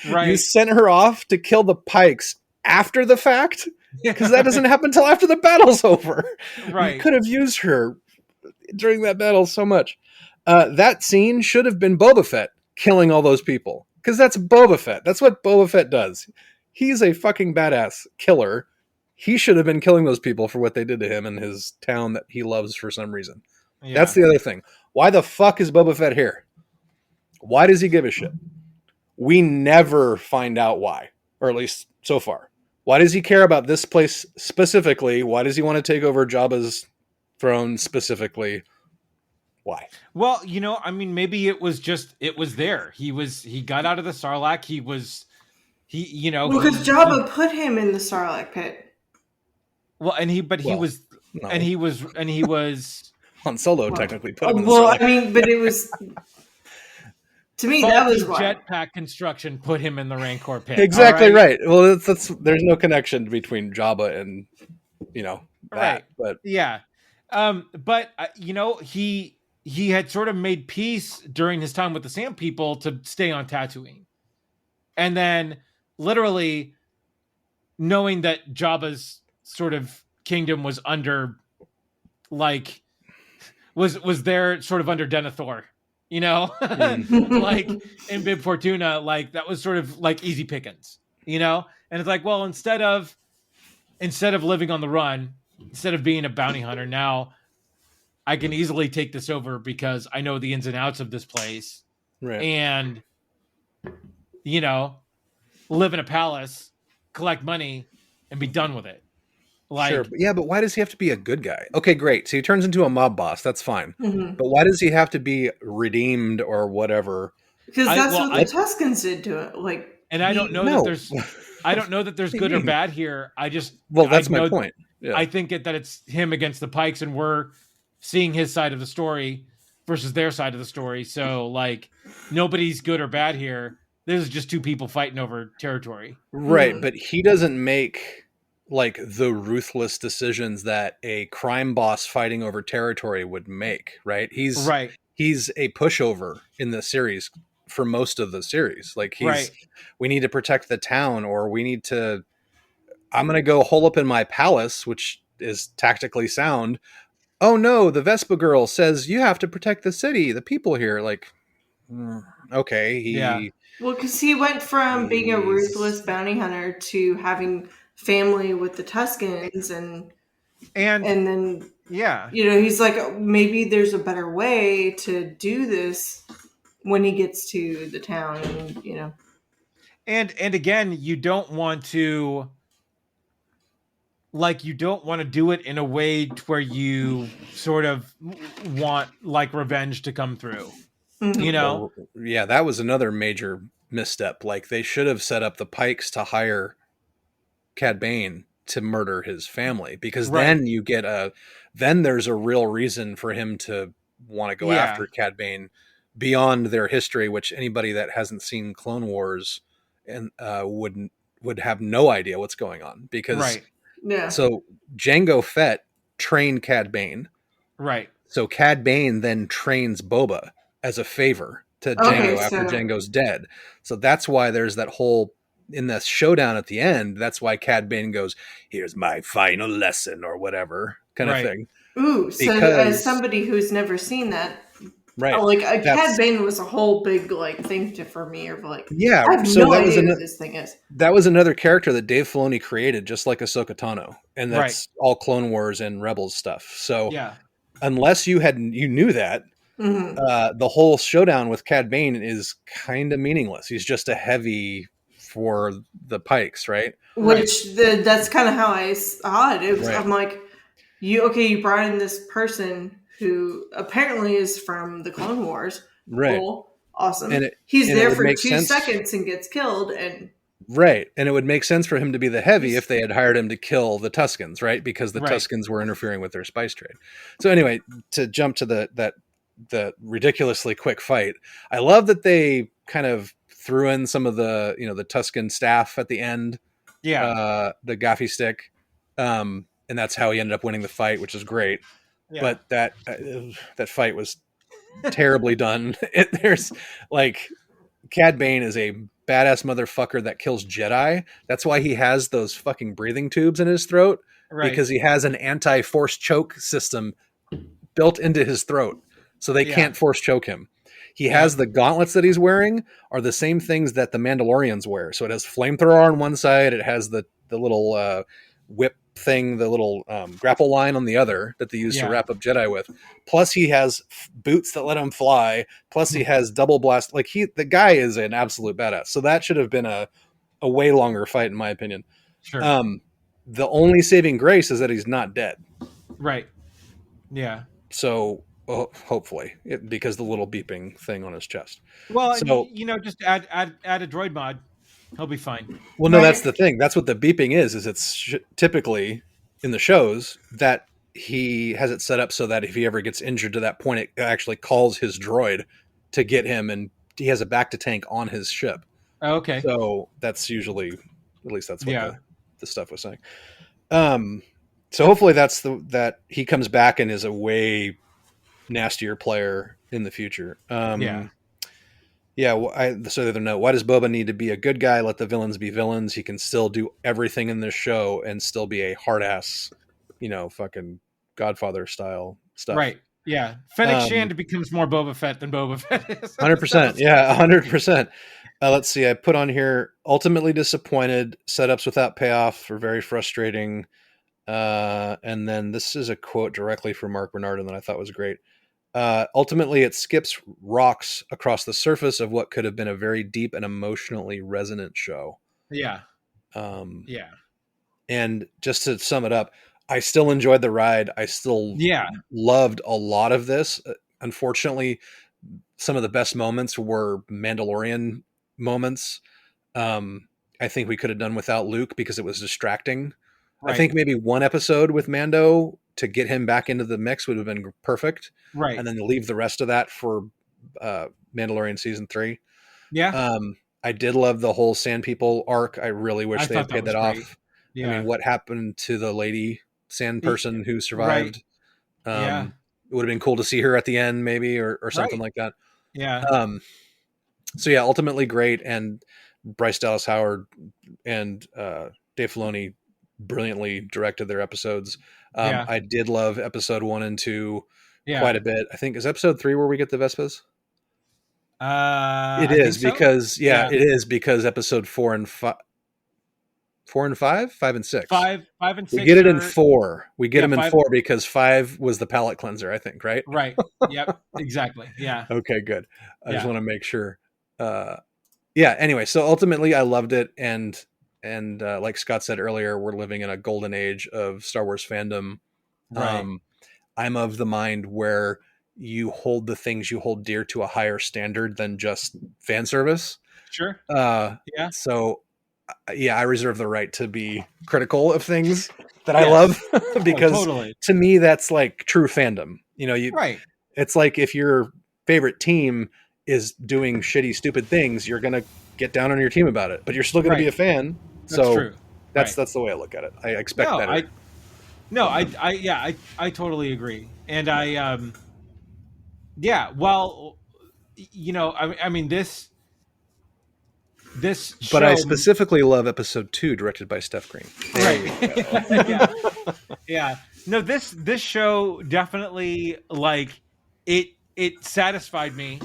C: You sent her off to kill the Pikes after the fact? Because that doesn't happen until after the battle's over. Right. You could have used her during that battle so much. That scene should have been Boba Fett killing all those people. Because that's Boba Fett. That's what Boba Fett does. He's a fucking badass killer. He should have been killing those people for what they did to him in his town that he loves for some reason. Yeah. That's the other thing. Why the fuck is Boba Fett here? Why does he give a shit? We never find out why. Or at least so far. Why does he care about this place specifically? Why does he want to take over Jabba's throne specifically? Why?
A: Well, I mean, maybe it was there. He got out of the Sarlacc.
B: Because Jabba put him in the Sarlacc pit.
A: Well, he was
C: Han Solo technically put him in the
B: Sarlacc.
C: Well,
B: I mean, but it was, to me, that was why.
A: Jetpack construction put him in the Rancor pit.
C: Exactly right. Well, that's there's no connection between Jabba and, that.
A: Right.
C: But
A: yeah. But he had sort of made peace during his time with the Sand People to stay on Tatooine. And then literally knowing that Jabba's sort of kingdom was under, like, was there sort of under Denethor, like in Bib Fortuna, like that was sort of like easy pickings, and it's like, well, instead of living on the run, instead of being a bounty hunter, now I can easily take this over because I know the ins and outs of this place, and live in a palace, collect money, and be done with it. Like,
C: sure, but why does he have to be a good guy? Okay, great. So he turns into a mob boss. That's fine. Mm-hmm. But why does he have to be redeemed or whatever?
B: Because that's what the Tuscans did to it. Like,
A: and I don't know that there's, I don't know that there's good or bad here.
C: That's my point. Yeah.
A: I think that it's him against the Pikes, and we're seeing his side of the story versus their side of the story. So, like, nobody's good or bad here. There's just two people fighting over territory.
C: Right, but he doesn't make, like, the ruthless decisions that a crime boss fighting over territory would make, right? He's a pushover in the series for most of the series. Like, we need to protect the town, or I'm going to go hole up in my palace, which is tactically sound. Oh no, the Vespa girl says you have to protect the city, the people here. Like, okay.
B: Well, because he went from being a ruthless bounty hunter to having family with the Tuscans, and then he's like, maybe there's a better way to do this when he gets to the town,
A: and again, you don't want to do it in a way where you sort of want, like, revenge to come through.
C: Well, that was another major misstep. Like, they should have set up the Pikes to hire Cad Bane to murder his family, because then you get then there's a real reason for him to want to go after Cad Bane beyond their history, which anybody that hasn't seen Clone Wars and would have no idea what's going on, because so Jango Fett trained Cad Bane,
A: right?
C: So Cad Bane then trains Boba as a favor to Jango after Jango's dead. So that's why there's that whole, in the showdown at the end, that's why Cad Bane goes, "Here's my final lesson," or whatever kind of thing.
B: Ooh, so as somebody who's never seen that, like, Cad Bane was a whole big, like, thing for me, or like, I have no idea what this thing is.
C: That was another character that Dave Filoni created, just like Ahsoka Tano, and that's all Clone Wars and Rebels stuff. So unless you knew that, the whole showdown with Cad Bane is kind of meaningless. He's just a heavy for the Pikes, right?
B: Which that's kind of how I saw it.
C: Right.
B: I'm like, you brought in this person who apparently is from the Clone Wars.
C: Right.
B: Cool. Awesome.
C: And
B: he's there for 2 seconds and gets killed.
C: Right. And it would make sense for him to be the heavy if they had hired him to kill the Tuskens, right? Because the Tuskens were interfering with their spice trade. So anyway, to jump to the ridiculously quick fight, I love that they kind of threw in some of the, the Tusken staff at the end.
A: Yeah.
C: The gaffy stick. And that's how he ended up winning the fight, which is great. Yeah. But that fight was terribly done. There's like Cad Bane is a badass motherfucker that kills Jedi. That's why he has those fucking breathing tubes in his throat, because he has an anti-force choke system built into his throat, so they can't force choke him. He has the gauntlets that he's wearing are the same things that the Mandalorians wear. So it has flamethrower on one side, it has the little whip thing, the little grapple line on the other that they use to wrap up Jedi with. Plus he has boots that let him fly. Plus he has double blast. Like the guy is an absolute badass. So that should have been a way longer fight, in my opinion.
A: Sure.
C: The only saving grace is that he's not dead.
A: Right. Yeah.
C: So hopefully, because the little beeping thing on his chest.
A: Well, so, just add a droid mod. He'll be fine.
C: Well, no, that's the thing. That's what the beeping is it's typically in the shows that he has it set up so that if he ever gets injured to that point, it actually calls his droid to get him, and he has a back to tank on his ship.
A: Oh, okay.
C: So that's usually, at least that's what the stuff was saying. So hopefully that he comes back and is a way nastier player in the future. Yeah, so the other note, why does Boba need to be a good guy? Let the villains be villains. He can still do everything in this show and still be a hard ass, fucking Godfather style stuff.
A: Right. Yeah. Fennec Shand becomes more Boba Fett than Boba Fett is.
C: 100%. Yeah, 100%. Let's see. I put on here, ultimately disappointed. Setups without payoff are very frustrating. And then this is a quote directly from Mark Bernardin that I thought was great. Ultimately, it skips rocks across the surface of what could have been a very deep and emotionally resonant show.
A: Yeah.
C: And just to sum it up, I still enjoyed the ride. I still loved a lot of this. Unfortunately, some of the best moments were Mandalorian moments. I think we could have done without Luke because it was distracting. Right. I think maybe one episode with Mando to get him back into the mix would have been perfect.
A: Right.
C: And then leave the rest of that for Mandalorian season 3.
A: Yeah.
C: I did love the whole Sand People arc. I really wish they had paid that off. Yeah. I mean, what happened to the lady sand person who survived? Right. It would have been cool to see her at the end maybe, or something like that.
A: Yeah.
C: So yeah, ultimately great. And Bryce Dallas Howard and Dave Filoni brilliantly directed their episodes. I did love episode 1 and 2 quite a bit. I think is episode 3 where we get the Vespas. It is because it is because episode 4 and 5 and 6. 5 and 6. We get it in 4. We get them in 4 because 5 was the palate cleanser, I think, right?
A: Right. Yep. Exactly. Yeah.
C: Okay, good. I just want to make sure. Anyway, so ultimately I loved it, and like Scott said earlier, we're living in a golden age of Star Wars fandom. Right. I'm of the mind where you hold the things you hold dear to a higher standard than just fan service.
A: Sure.
C: So I reserve the right to be critical of things that I love because to me, that's like true fandom. It's like if your favorite team is doing shitty, stupid things, you're going to get down on your team about it, but you're still going to be a fan.
A: That's true.
C: That's the way I look at it. I expect better.
A: I totally agree. And well, I mean, this show,
C: but I specifically love episode 2 directed by Steph Green.
A: Right. Yeah. No, this show definitely, like, it satisfied me,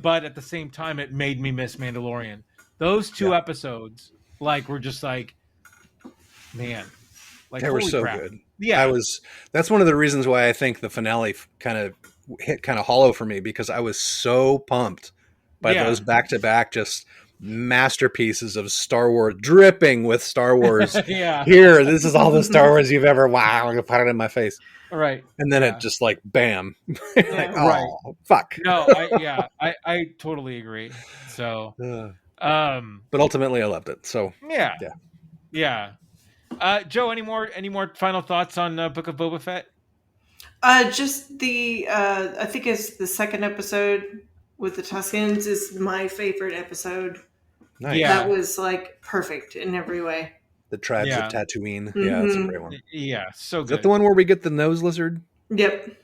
A: but at the same time it made me miss Mandalorian. Those 2 episodes, like, were just like, man, like,
C: they were so
A: crap.
C: Good.
A: Yeah.
C: That's one of the reasons why I think the finale kind of hit kind of hollow for me, because I was so pumped by those back-to-back, just masterpieces of Star Wars, dripping with Star Wars.
A: Yeah.
C: Here, this is all the Star Wars you've ever. Wow, I'm gonna put it in my face.
A: Right.
C: And then it just like bam. Like,
A: right.
C: Fuck.
A: No, I totally agree. So,
C: but ultimately, I loved it. So
A: yeah. Joe, any more final thoughts on Book of Boba Fett?
B: Just the I think it's the second episode with the Tuscans is my favorite episode.
C: Nice.
A: Yeah.
B: That was like perfect in every way.
C: The Tribes of Tatooine.
B: Mm-hmm.
C: Yeah, that's a great one.
A: Yeah, so good.
C: Is that the one where we get the nose lizard?
B: Yep.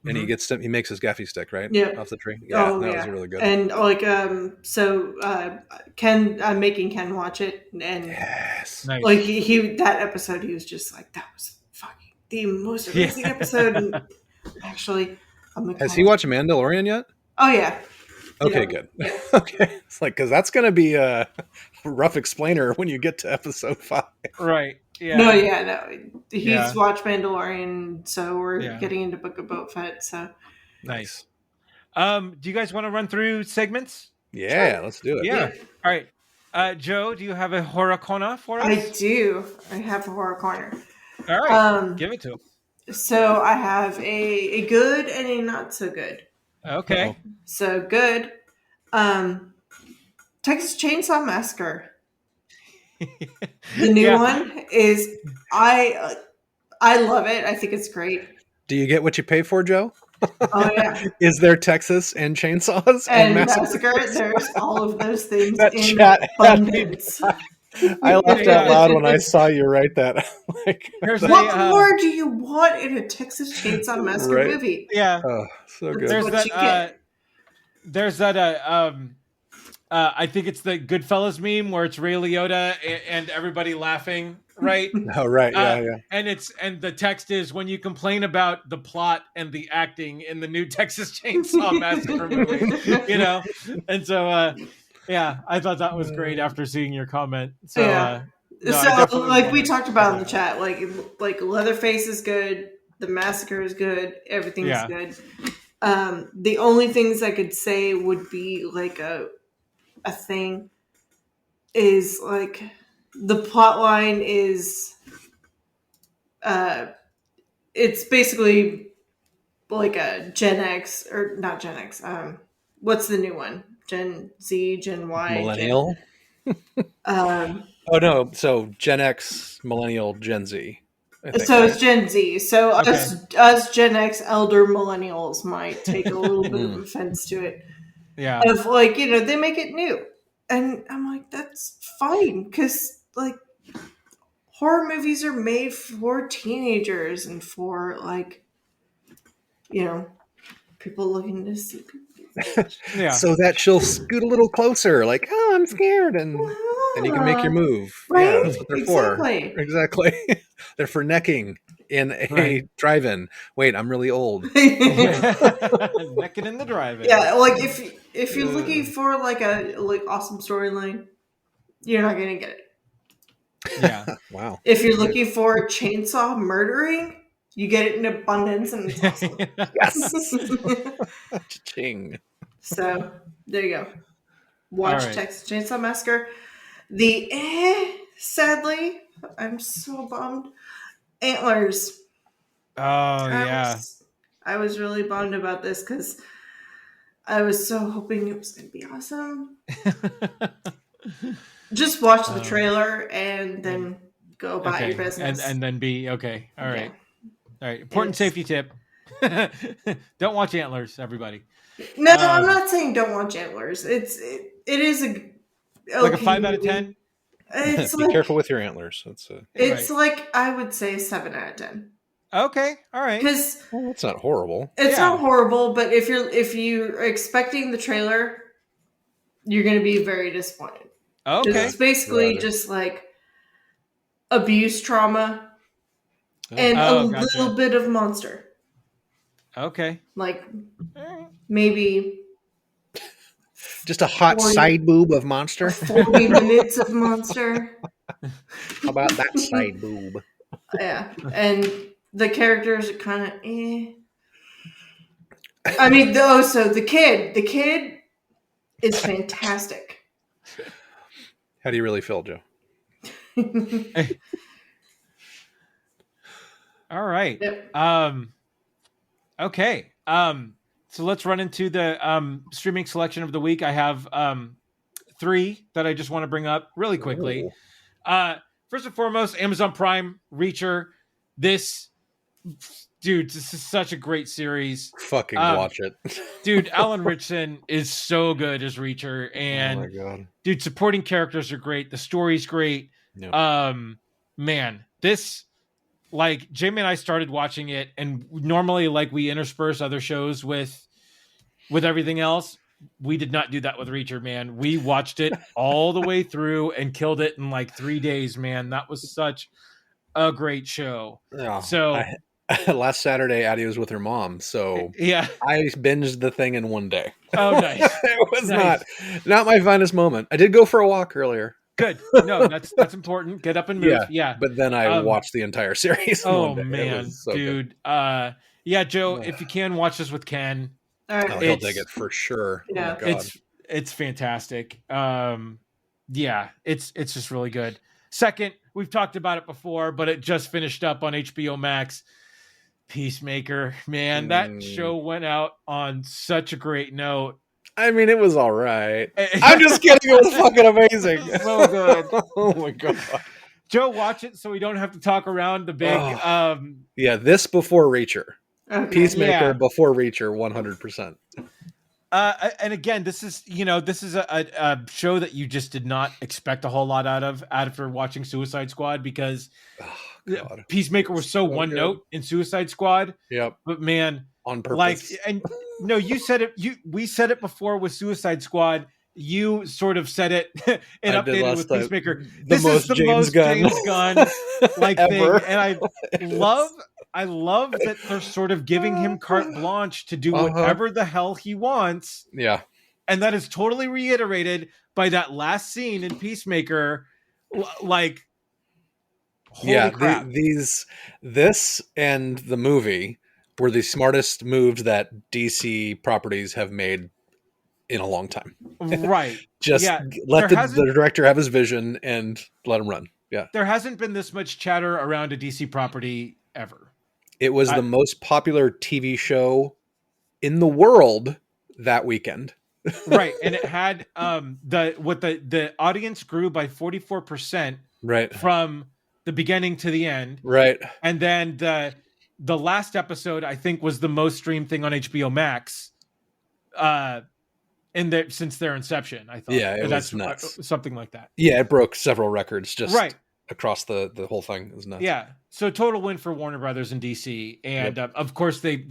C: And he makes his gaffy stick, right?
B: Yep.
C: Off the tree. Yeah, that was really good.
B: And like Ken, I'm making Ken watch it, and
C: yes.
B: like he that episode he was just like, that was fucking the most amazing episode. And actually,
C: has he watched Mandalorian yet?
B: Oh yeah.
C: Okay, good.
B: Yeah.
C: Okay, it's like because that's going to be a rough explainer when you get to episode 5.
A: Right. Yeah.
B: No. He's watched Mandalorian, so we're getting into Book of Boba Fett. So
A: nice. Do you guys want to run through segments?
C: Yeah,
B: sure.
C: Let's do it.
A: Yeah. All right. Joe, do you have a horror corner for us?
B: I do. I have a horror corner.
A: All right. Give it to him.
B: So I have a good and a not so good.
A: Okay.
C: Uh-oh.
B: So good. Texas Chainsaw Massacre. The new one is I love it. I think it's great.
C: Do you get what you pay for, Joe?
B: Oh yeah.
C: Is there Texas and chainsaws
B: and massacre? There's all of those things
C: that
B: in
C: chat
B: abundance.
C: I laughed out loud when I saw you write that. Like,
B: what more do you want in a Texas Chainsaw Massacre movie?
A: Yeah.
C: Oh, so good.
A: There's that. I think it's the Goodfellas meme where it's Ray Liotta and everybody laughing, right?
C: Oh, right. Yeah.
A: And the text is, when you complain about the plot and the acting in the new Texas Chainsaw Massacre movie, And so, I thought that was great after seeing your comment. So,
B: we talked about in the chat, like Leatherface is good, the Massacre is good, everything's good. The only things I could say would be like a thing is like the plot line is it's basically like a Gen X or not Gen X. What's the new one? Gen Z, Gen Y,
C: Millennial. Oh no! So Gen X, Millennial, Gen Z.
B: So it's Gen Z. So us Gen X elder millennials might take a little bit of offense to it.
A: Yeah.
B: Of they make it new. And I'm like, that's fine. Because horror movies are made for teenagers and for people looking to see people.
A: Yeah.
C: So that she'll scoot a little closer, like, oh, I'm scared, and you can make your move.
B: Right?
C: Yeah, that's what they're for. Exactly. They're for necking in a drive-in. Wait, I'm really old.
A: Necking in the drive-in.
B: Yeah, if you're looking for a awesome storyline, you're not gonna get it.
A: Yeah.
C: Wow.
B: If you're looking for chainsaw murdering, you get it in abundance, and it's awesome.
C: Yes. Cha-ching.
B: So there you go. Watch Texas Chainsaw Massacre. Sadly, I'm so bummed. Antlers.
A: Oh yeah.
B: I was really bummed about this because I was so hoping it was going to be awesome. Just watch the trailer and then go about your business.
A: And then be okay. All right. All right. Important safety tip. Don't watch Antlers, everybody.
B: No, I'm not saying don't watch Antlers. It is a
A: 5 out of 10.
B: It's
C: be careful with your antlers.
B: It's I would say a 7 out of 10.
A: Okay, all right.
B: Because
C: it's not horrible.
B: It's not horrible, but if you're expecting the trailer, you're going to be very disappointed.
A: Okay,
B: it's basically just abuse trauma and little bit of monster.
C: Okay,
B: maybe.
C: Just a hot side boob of monster.
B: 40 minutes of monster.
C: How about that side boob?
B: Yeah, and the characters are kind of I mean, so the kid is fantastic.
C: How do you really feel, Joe?
A: All right.
B: Yep.
A: Okay. So let's run into the streaming selection of the week. I have 3 that I just want to bring up really quickly. First and foremost, Amazon Prime, Reacher. This is such a great series.
C: Fucking watch it.
A: Dude, Alan Ritchson is so good as Reacher. And
C: oh my God.
A: Dude, supporting characters are great. The story's great.
C: Yep.
A: Man, this, like, Jamie and I started watching it, and normally, like, we intersperse other shows with everything else. We did not do that with Reacher, man. We watched it all the way through and killed it in like 3 days, man. That was such a great show.
C: Yeah.
A: So
C: last Saturday, Addie was with her mom, so
A: yeah,
C: I binged the thing in 1 day.
A: Oh, nice.
C: It was not my finest moment. I did go for a walk earlier.
A: Good. No, that's important. Get up and move. Yeah.
C: But then I watched the entire series.
A: Oh man, so dude. Good. Yeah, Joe, if you can watch this with Ken.
B: All right.
C: He'll dig it for sure.
B: Yeah.
C: Oh my God.
A: It's fantastic. Yeah, it's just really good. Second, we've talked about it before, but it just finished up on HBO Max. Peacemaker, man, that show went out on such a great note.
C: I mean, it was all right. I'm just kidding. It was fucking amazing.
A: So good.
C: Oh my God.
A: Joe, watch it so we don't have to talk around the big.
C: Yeah, this before Reacher.
B: Okay.
C: Peacemaker before Reacher, 100%.
A: And again, this is a show that you just did not expect a whole lot out of after watching Suicide Squad, because Peacemaker was so one note in Suicide Squad.
C: Yep.
A: But man,
C: on purpose.
A: No, you said it. We said it before with Suicide Squad. You sort of said it and updated with Peacemaker. This is the most James Gunn like thing, and I love that they're sort of giving him carte blanche to do whatever the hell he wants.
C: Yeah.
A: And that is totally reiterated by that last scene in Peacemaker. Like, holy crap.
C: This and the movie were the smartest moves that DC properties have made in a long time.
A: Right.
C: Just let the director have his vision and let him run. Yeah.
A: There hasn't been this much chatter around a DC property ever.
C: It was the most popular TV show in the world that weekend.
A: Right. And it had the audience grew by 44% from the beginning to the end.
C: Right.
A: And then the last episode, I think, was the most streamed thing on HBO Max since their inception, I thought.
C: Yeah, it was nuts.
A: Something like that.
C: Yeah, it broke several records just across the whole thing. It was nuts.
A: Yeah. So total win for Warner Brothers and DC. And of course, they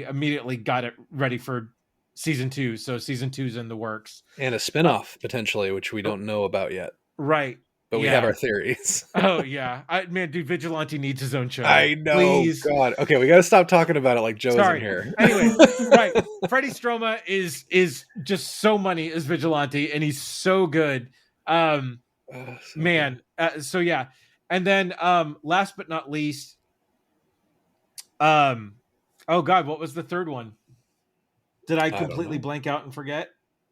A: immediately got it ready for season 2. So season 2's in the works.
C: And a spinoff, potentially, which we don't know about yet.
A: Right.
C: But we have our theories.
A: Oh, yeah. Man, dude, Vigilante needs his own show.
C: I know.
A: Please.
C: God. Okay, we got to stop talking about it like Joe isn't here.
A: Anyway, right. Freddie Stroma is just so money as Vigilante, and he's so good. Man. So, yeah. And then last but not least, oh, God, what was the third one? Did I completely blank out and forget?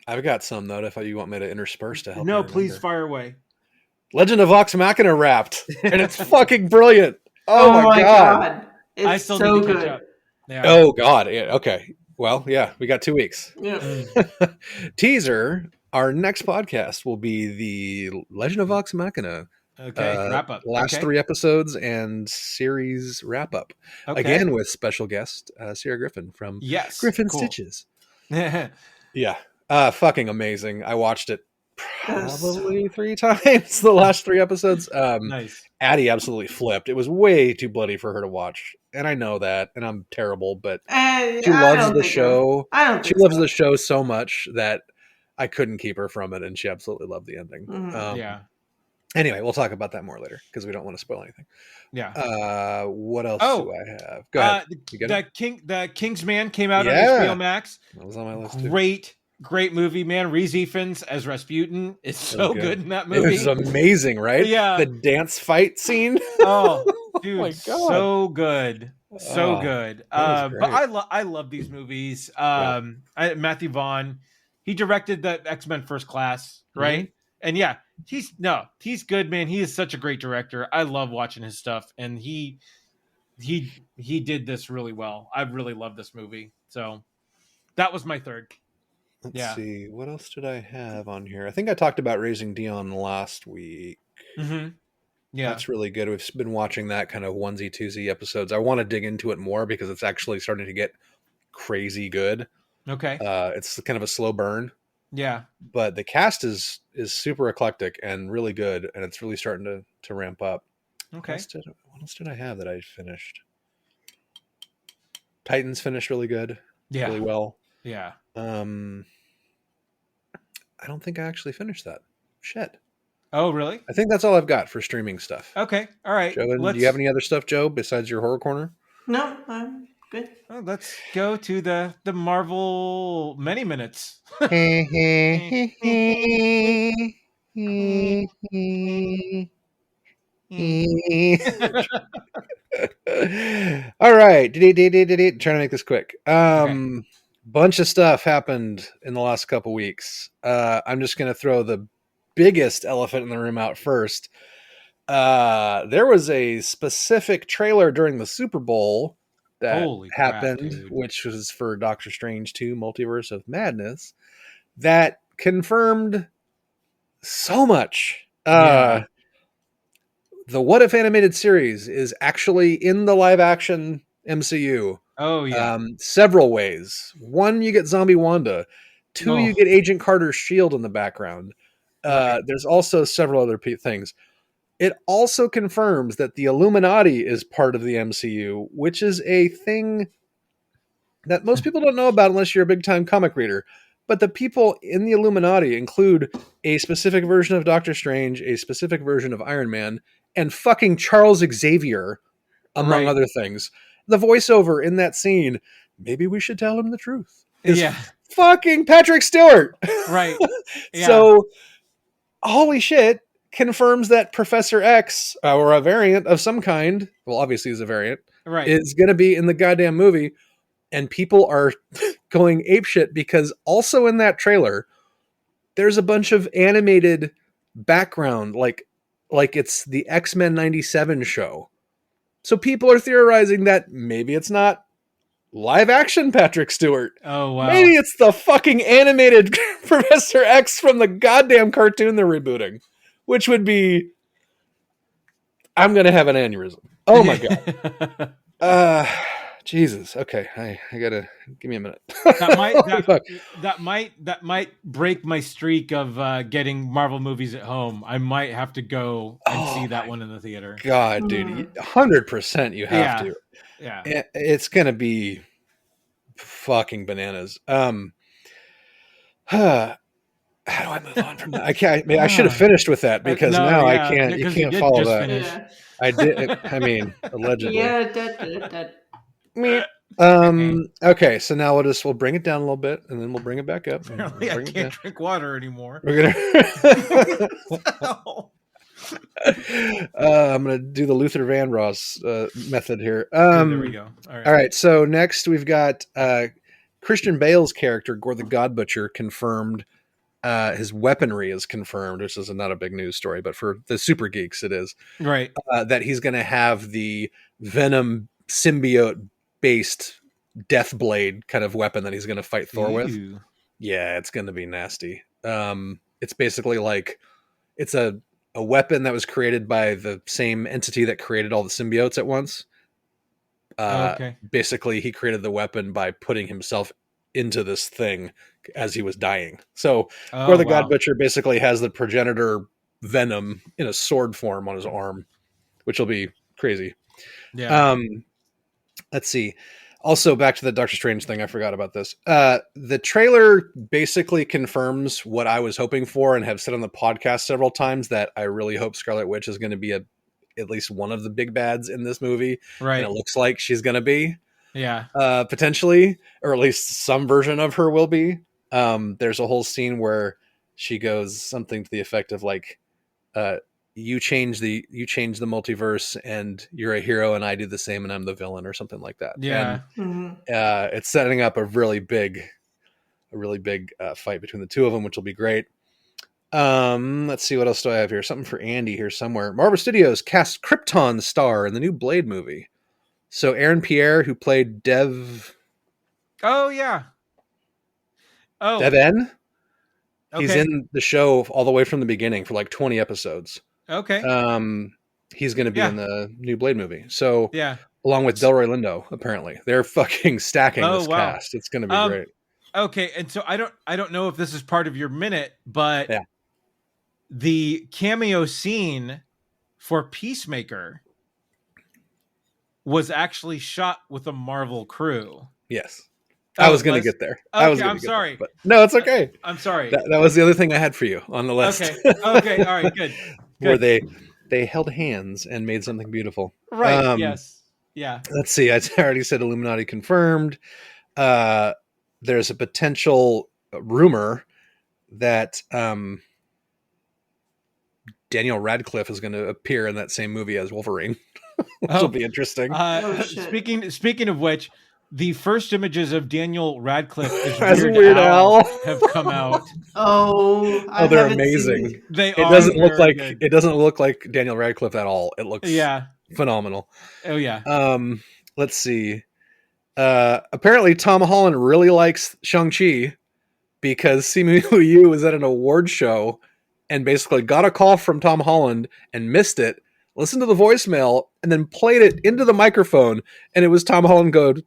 C: I've got some, though, if you want me to intersperse to help.
A: No, please fire away.
C: Legend of Vox Machina wrapped, and it's fucking brilliant. Oh my God.
B: It's
A: I still
B: so
A: need to
B: good.
A: catch up. Yeah.
C: Oh God. Yeah, okay. Well, yeah, we got 2 weeks.
B: Yeah.
C: Teaser. Our next podcast will be the Legend of Vox Machina.
A: Okay. Wrap up.
C: Last 3 episodes and series wrap up.
A: Okay.
C: Again with special guest Sarah Griffin from Griffin Stitches. Yeah. Fucking amazing. I watched it probably 3 times the last 3 episodes.
A: Nice.
C: Addie absolutely flipped. It was way too bloody for her to watch, and I know that, and I'm terrible, but she loves the show. She loves the show so much that I couldn't keep her from it, and she absolutely loved the ending.
A: Yeah.
C: Anyway, we'll talk about that more later because we don't want to spoil anything.
A: Yeah.
C: What else do I have? Go ahead.
A: The King's Man came out on HBO Max.
C: That was on my list too.
A: Great movie, man. Reese Ifans as Rasputin is so good in that movie.
C: It was amazing, right?
A: Yeah.
C: The dance fight scene.
A: Oh, dude,
C: my God.
A: So good. So good. But I love these movies. Matthew Vaughn He directed the X-Men First Class, right? Mm-hmm. And yeah, he's good, man. He is such a great director. I love watching his stuff, and he did this really well. I really love this movie. So that was my third.
C: Let's see. What else did I have on here? I think I talked about Raising Dion last week.
A: Mm-hmm. Yeah.
C: That's really good. We've been watching that kind of onesie twosie episodes. I want to dig into it more because it's actually starting to get crazy good.
A: Okay.
C: It's kind of a slow burn.
A: Yeah.
C: But the cast is super eclectic and really good, and it's really starting to ramp up.
A: Okay.
C: What else did I have that I finished? Titans finished really good.
A: Yeah.
C: Really well.
A: Yeah.
C: I don't think I actually finished that. Shit.
A: Oh, really?
C: I think that's all I've got for streaming stuff.
A: Okay. All right.
C: Joe, do you have any other stuff, Joe, besides your horror corner?
B: No, I'm good.
A: Oh, let's go to the Marvel many minutes.
C: All right. Trying to make this quick. Bunch of stuff happened in the last couple weeks. I'm just going to throw the biggest elephant in the room out first. There was a specific trailer during the Super Bowl that happened, which was for Doctor Strange 2 Multiverse of Madness, that confirmed so much. The What If animated series is actually in the live action MCU.
A: Oh, yeah.
C: Several ways. One, you get Zombie Wanda. Two, you get Agent Carter's shield in the background. There's also several other things. It also confirms that the Illuminati is part of the MCU, which is a thing that most people don't know about unless you're a big-time comic reader. But the people in the Illuminati include a specific version of Doctor Strange, a specific version of Iron Man, and fucking Charles Xavier, among other things. The voiceover in that scene, maybe we should tell him the truth, is fucking Patrick Stewart.
A: Right.
C: Yeah. So, holy shit, confirms that Professor X, or a variant of some kind, well, obviously he's a variant, is going to be in the goddamn movie. And people are going apeshit because also in that trailer, there's a bunch of animated background, like it's the X-Men 97 show. So people are theorizing that maybe it's not live action Patrick Stewart.
A: Oh, wow.
C: Maybe it's the fucking animated Professor X from the goddamn cartoon they're rebooting, which would be, I'm going to have an aneurysm. Oh my God. Jesus. Okay. I gotta give me a minute.
A: that might break my streak of getting Marvel movies at home. I might have to go and see that one in the theater.
C: God, dude, 100% you have to.
A: Yeah.
C: It's gonna be fucking bananas. How do I move on from that? I can't. I should have finished with that because I can't. You can't follow that.
B: Yeah.
C: I did. I mean, allegedly.
B: Yeah.
C: Okay, so now we'll bring it down a little bit, and then we'll bring it back up.
A: Apparently, I can't drink water anymore.
C: We're gonna. I'm gonna do the Luther Vandross method here.
A: There we go.
C: All right. So next we've got Christian Bale's character, Gore the God Butcher, confirmed. His weaponry is confirmed, which is not a big news story, but for the super geeks, it is.
A: Right.
C: That he's going to have the Venom symbiote based death blade kind of weapon that he's going to fight Thor with. Yeah, it's going to be nasty. It's basically like it's a weapon that was created by the same entity that created all the symbiotes at once. Basically, he created the weapon by putting himself into this thing as he was dying. So Gore the God Butcher basically has the progenitor Venom in a sword form on his arm, which will be crazy.
A: Yeah.
C: Let's see. Also, back to the Doctor Strange thing. I forgot about this. The trailer basically confirms what I was hoping for and have said on the podcast several times, that I really hope Scarlet Witch is going to be at least one of the big bads in this movie.
A: Right.
C: And it looks like she's going to be.
A: Yeah.
C: Potentially, or at least some version of her will be. There's a whole scene where she goes something to the effect of like, you change the multiverse and you're a hero and I do the same and I'm the villain, or something like that.
A: Yeah.
C: And, it's setting up a really big really big fight between the two of them, which will be great. Let's see, what else do I have here? Something for Andy here somewhere. Marvel Studios cast Krypton star in the new Blade movie. So Aaron Pierre, who played Dev.
A: Oh yeah. Oh,
C: Dev N.
A: Okay.
C: He's in the show all the way from the beginning for like 20 episodes.
A: Okay.
C: He's going to be in the new Blade movie. So
A: yeah,
C: along with Delroy Lindo, apparently they're fucking stacking this cast. It's going to be great.
A: Okay, and so I don't know if this is part of your minute, but the cameo scene for Peacemaker was actually shot with a Marvel crew.
C: Yes. I was going to get there.
A: Okay, I'm sorry.
C: But no, it's okay.
A: I'm sorry.
C: That was the other thing I had for you on the list.
A: Okay. All right. Good.
C: Where they held hands and made something beautiful.
A: Right. Yes. Yeah.
C: Let's see. I already said Illuminati confirmed. There's a potential rumor that Daniel Radcliffe is going to appear in that same movie as Wolverine, which will be interesting.
A: Speaking of which, the first images of Daniel Radcliffe
C: as Weird Al
A: have come out.
C: They're amazing.
A: It
C: doesn't look like Daniel Radcliffe at all. It looks phenomenal.
A: Oh yeah.
C: Let's see. Apparently Tom Holland really likes Shang-Chi because Simu Liu was at an award show and basically got a call from Tom Holland and missed it, listened to the voicemail, and then played it into the microphone, and it was Tom Holland going,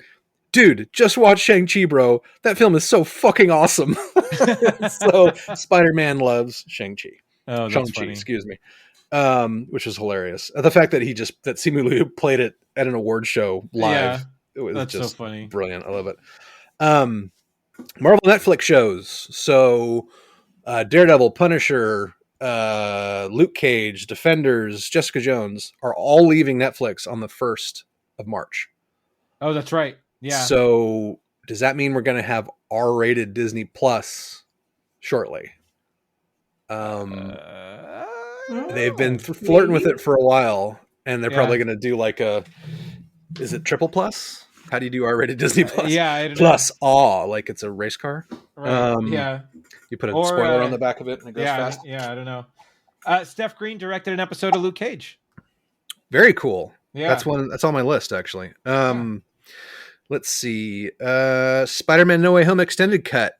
C: "Dude, just watch Shang-Chi, bro. That film is so fucking awesome." So Spider-Man loves Shang-Chi.
A: Oh, that's
C: Shang-Chi,
A: funny.
C: excuse me. Which is hilarious. The fact that that Simu Liu played it at an award show live. It was
A: that's
C: just
A: so funny.
C: Brilliant. I love it. Marvel Netflix shows. So Daredevil, Punisher, Luke Cage, Defenders, Jessica Jones are all leaving Netflix on the 1st of March.
A: Oh, that's right. Yeah.
C: So does that mean we're going to have R-rated Disney Plus shortly? They've been flirting with it for a while, and they're probably going to do like is it triple plus? How do you do R-rated Disney Plus?
A: I don't
C: plus know. Like it's a race car.
A: Right.
C: You put a spoiler on the back of it and it goes fast.
A: Yeah, I don't know. Steph Green directed an episode of Luke Cage.
C: Very cool.
A: Yeah.
C: That's on my list actually. Let's see. Spider-Man No Way Home extended cut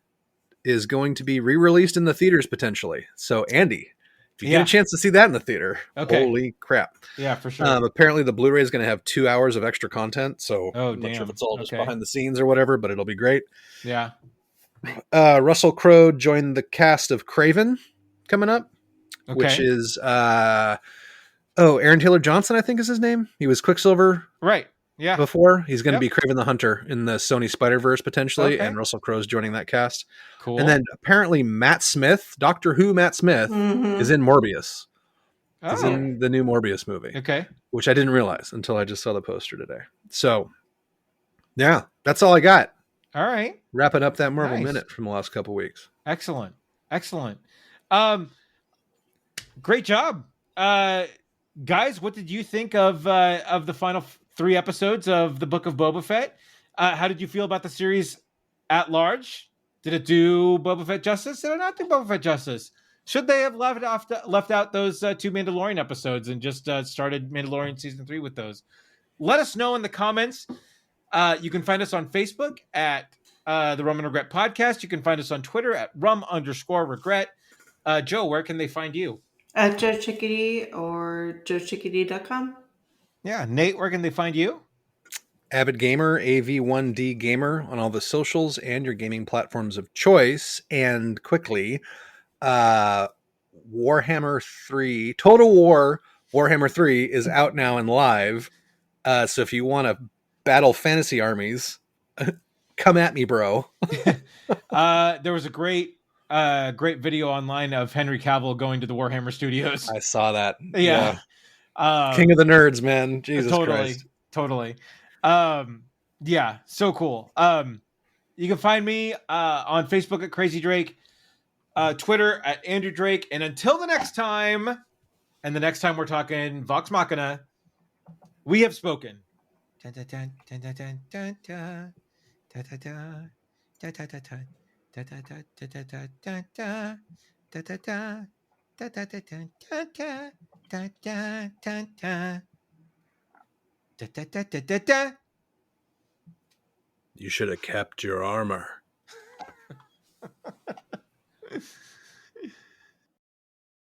C: is going to be re-released in the theaters potentially. So Andy, if you get a chance to see that in the theater, holy crap.
A: Yeah, for sure.
C: Apparently the Blu-ray is going to have 2 hours of extra content. So I'm not sure if it's all just behind the scenes or whatever, but it'll be great.
A: Yeah.
C: Russell Crowe joined the cast of Craven coming up, which is Aaron Taylor Johnson, I think is his name. He was Quicksilver.
A: Right. Yeah.
C: Before he's going to be Craven the Hunter in the Sony Spider-Verse potentially, and Russell Crowe's joining that cast.
A: Cool.
C: And then apparently Matt Smith, Doctor Who Matt Smith, is in Morbius. He's in the new Morbius movie.
A: Okay.
C: Which I didn't realize until I just saw the poster today. So, yeah, that's all I got.
A: All right.
C: Wrapping up that Marvel Minute from the last couple weeks.
A: Excellent. Great job. Guys, what did you think of the final 3 episodes of the Book of Boba Fett? How did you feel about the series at large? Did it do Boba Fett justice? Did it not do Boba Fett justice? Should they have left out those 2 Mandalorian episodes and just started Mandalorian season 3 with those? Let us know in the comments. You can find us on Facebook at the Rum Regret Podcast. You can find us on Twitter at rum_regret. Joe, where can they find you?
B: At Joe Chickadee or joechickadee.com.
A: Yeah. Nate, where can they find you?
C: Avid Gamer, AV1D Gamer on all the socials and your gaming platforms of choice. And quickly, Warhammer 3, Total War Warhammer 3 is out now and live. So if you want to battle fantasy armies, come at me, bro.
A: There was a great video online of Henry Cavill going to the Warhammer Studios.
C: I saw that.
A: Yeah.
C: King of the nerds, man. Jesus Christ.
A: Totally. Yeah, so cool. You can find me on Facebook at Crazy Drake, Twitter at Andrew Drake, and until the next time, and the next time we're talking Vox Machina, we have spoken. Dun, dun, dun, dun, dun, dun, dun, dun, dun, dun, dun, dun, dun, dun,
C: You should have kept your armor.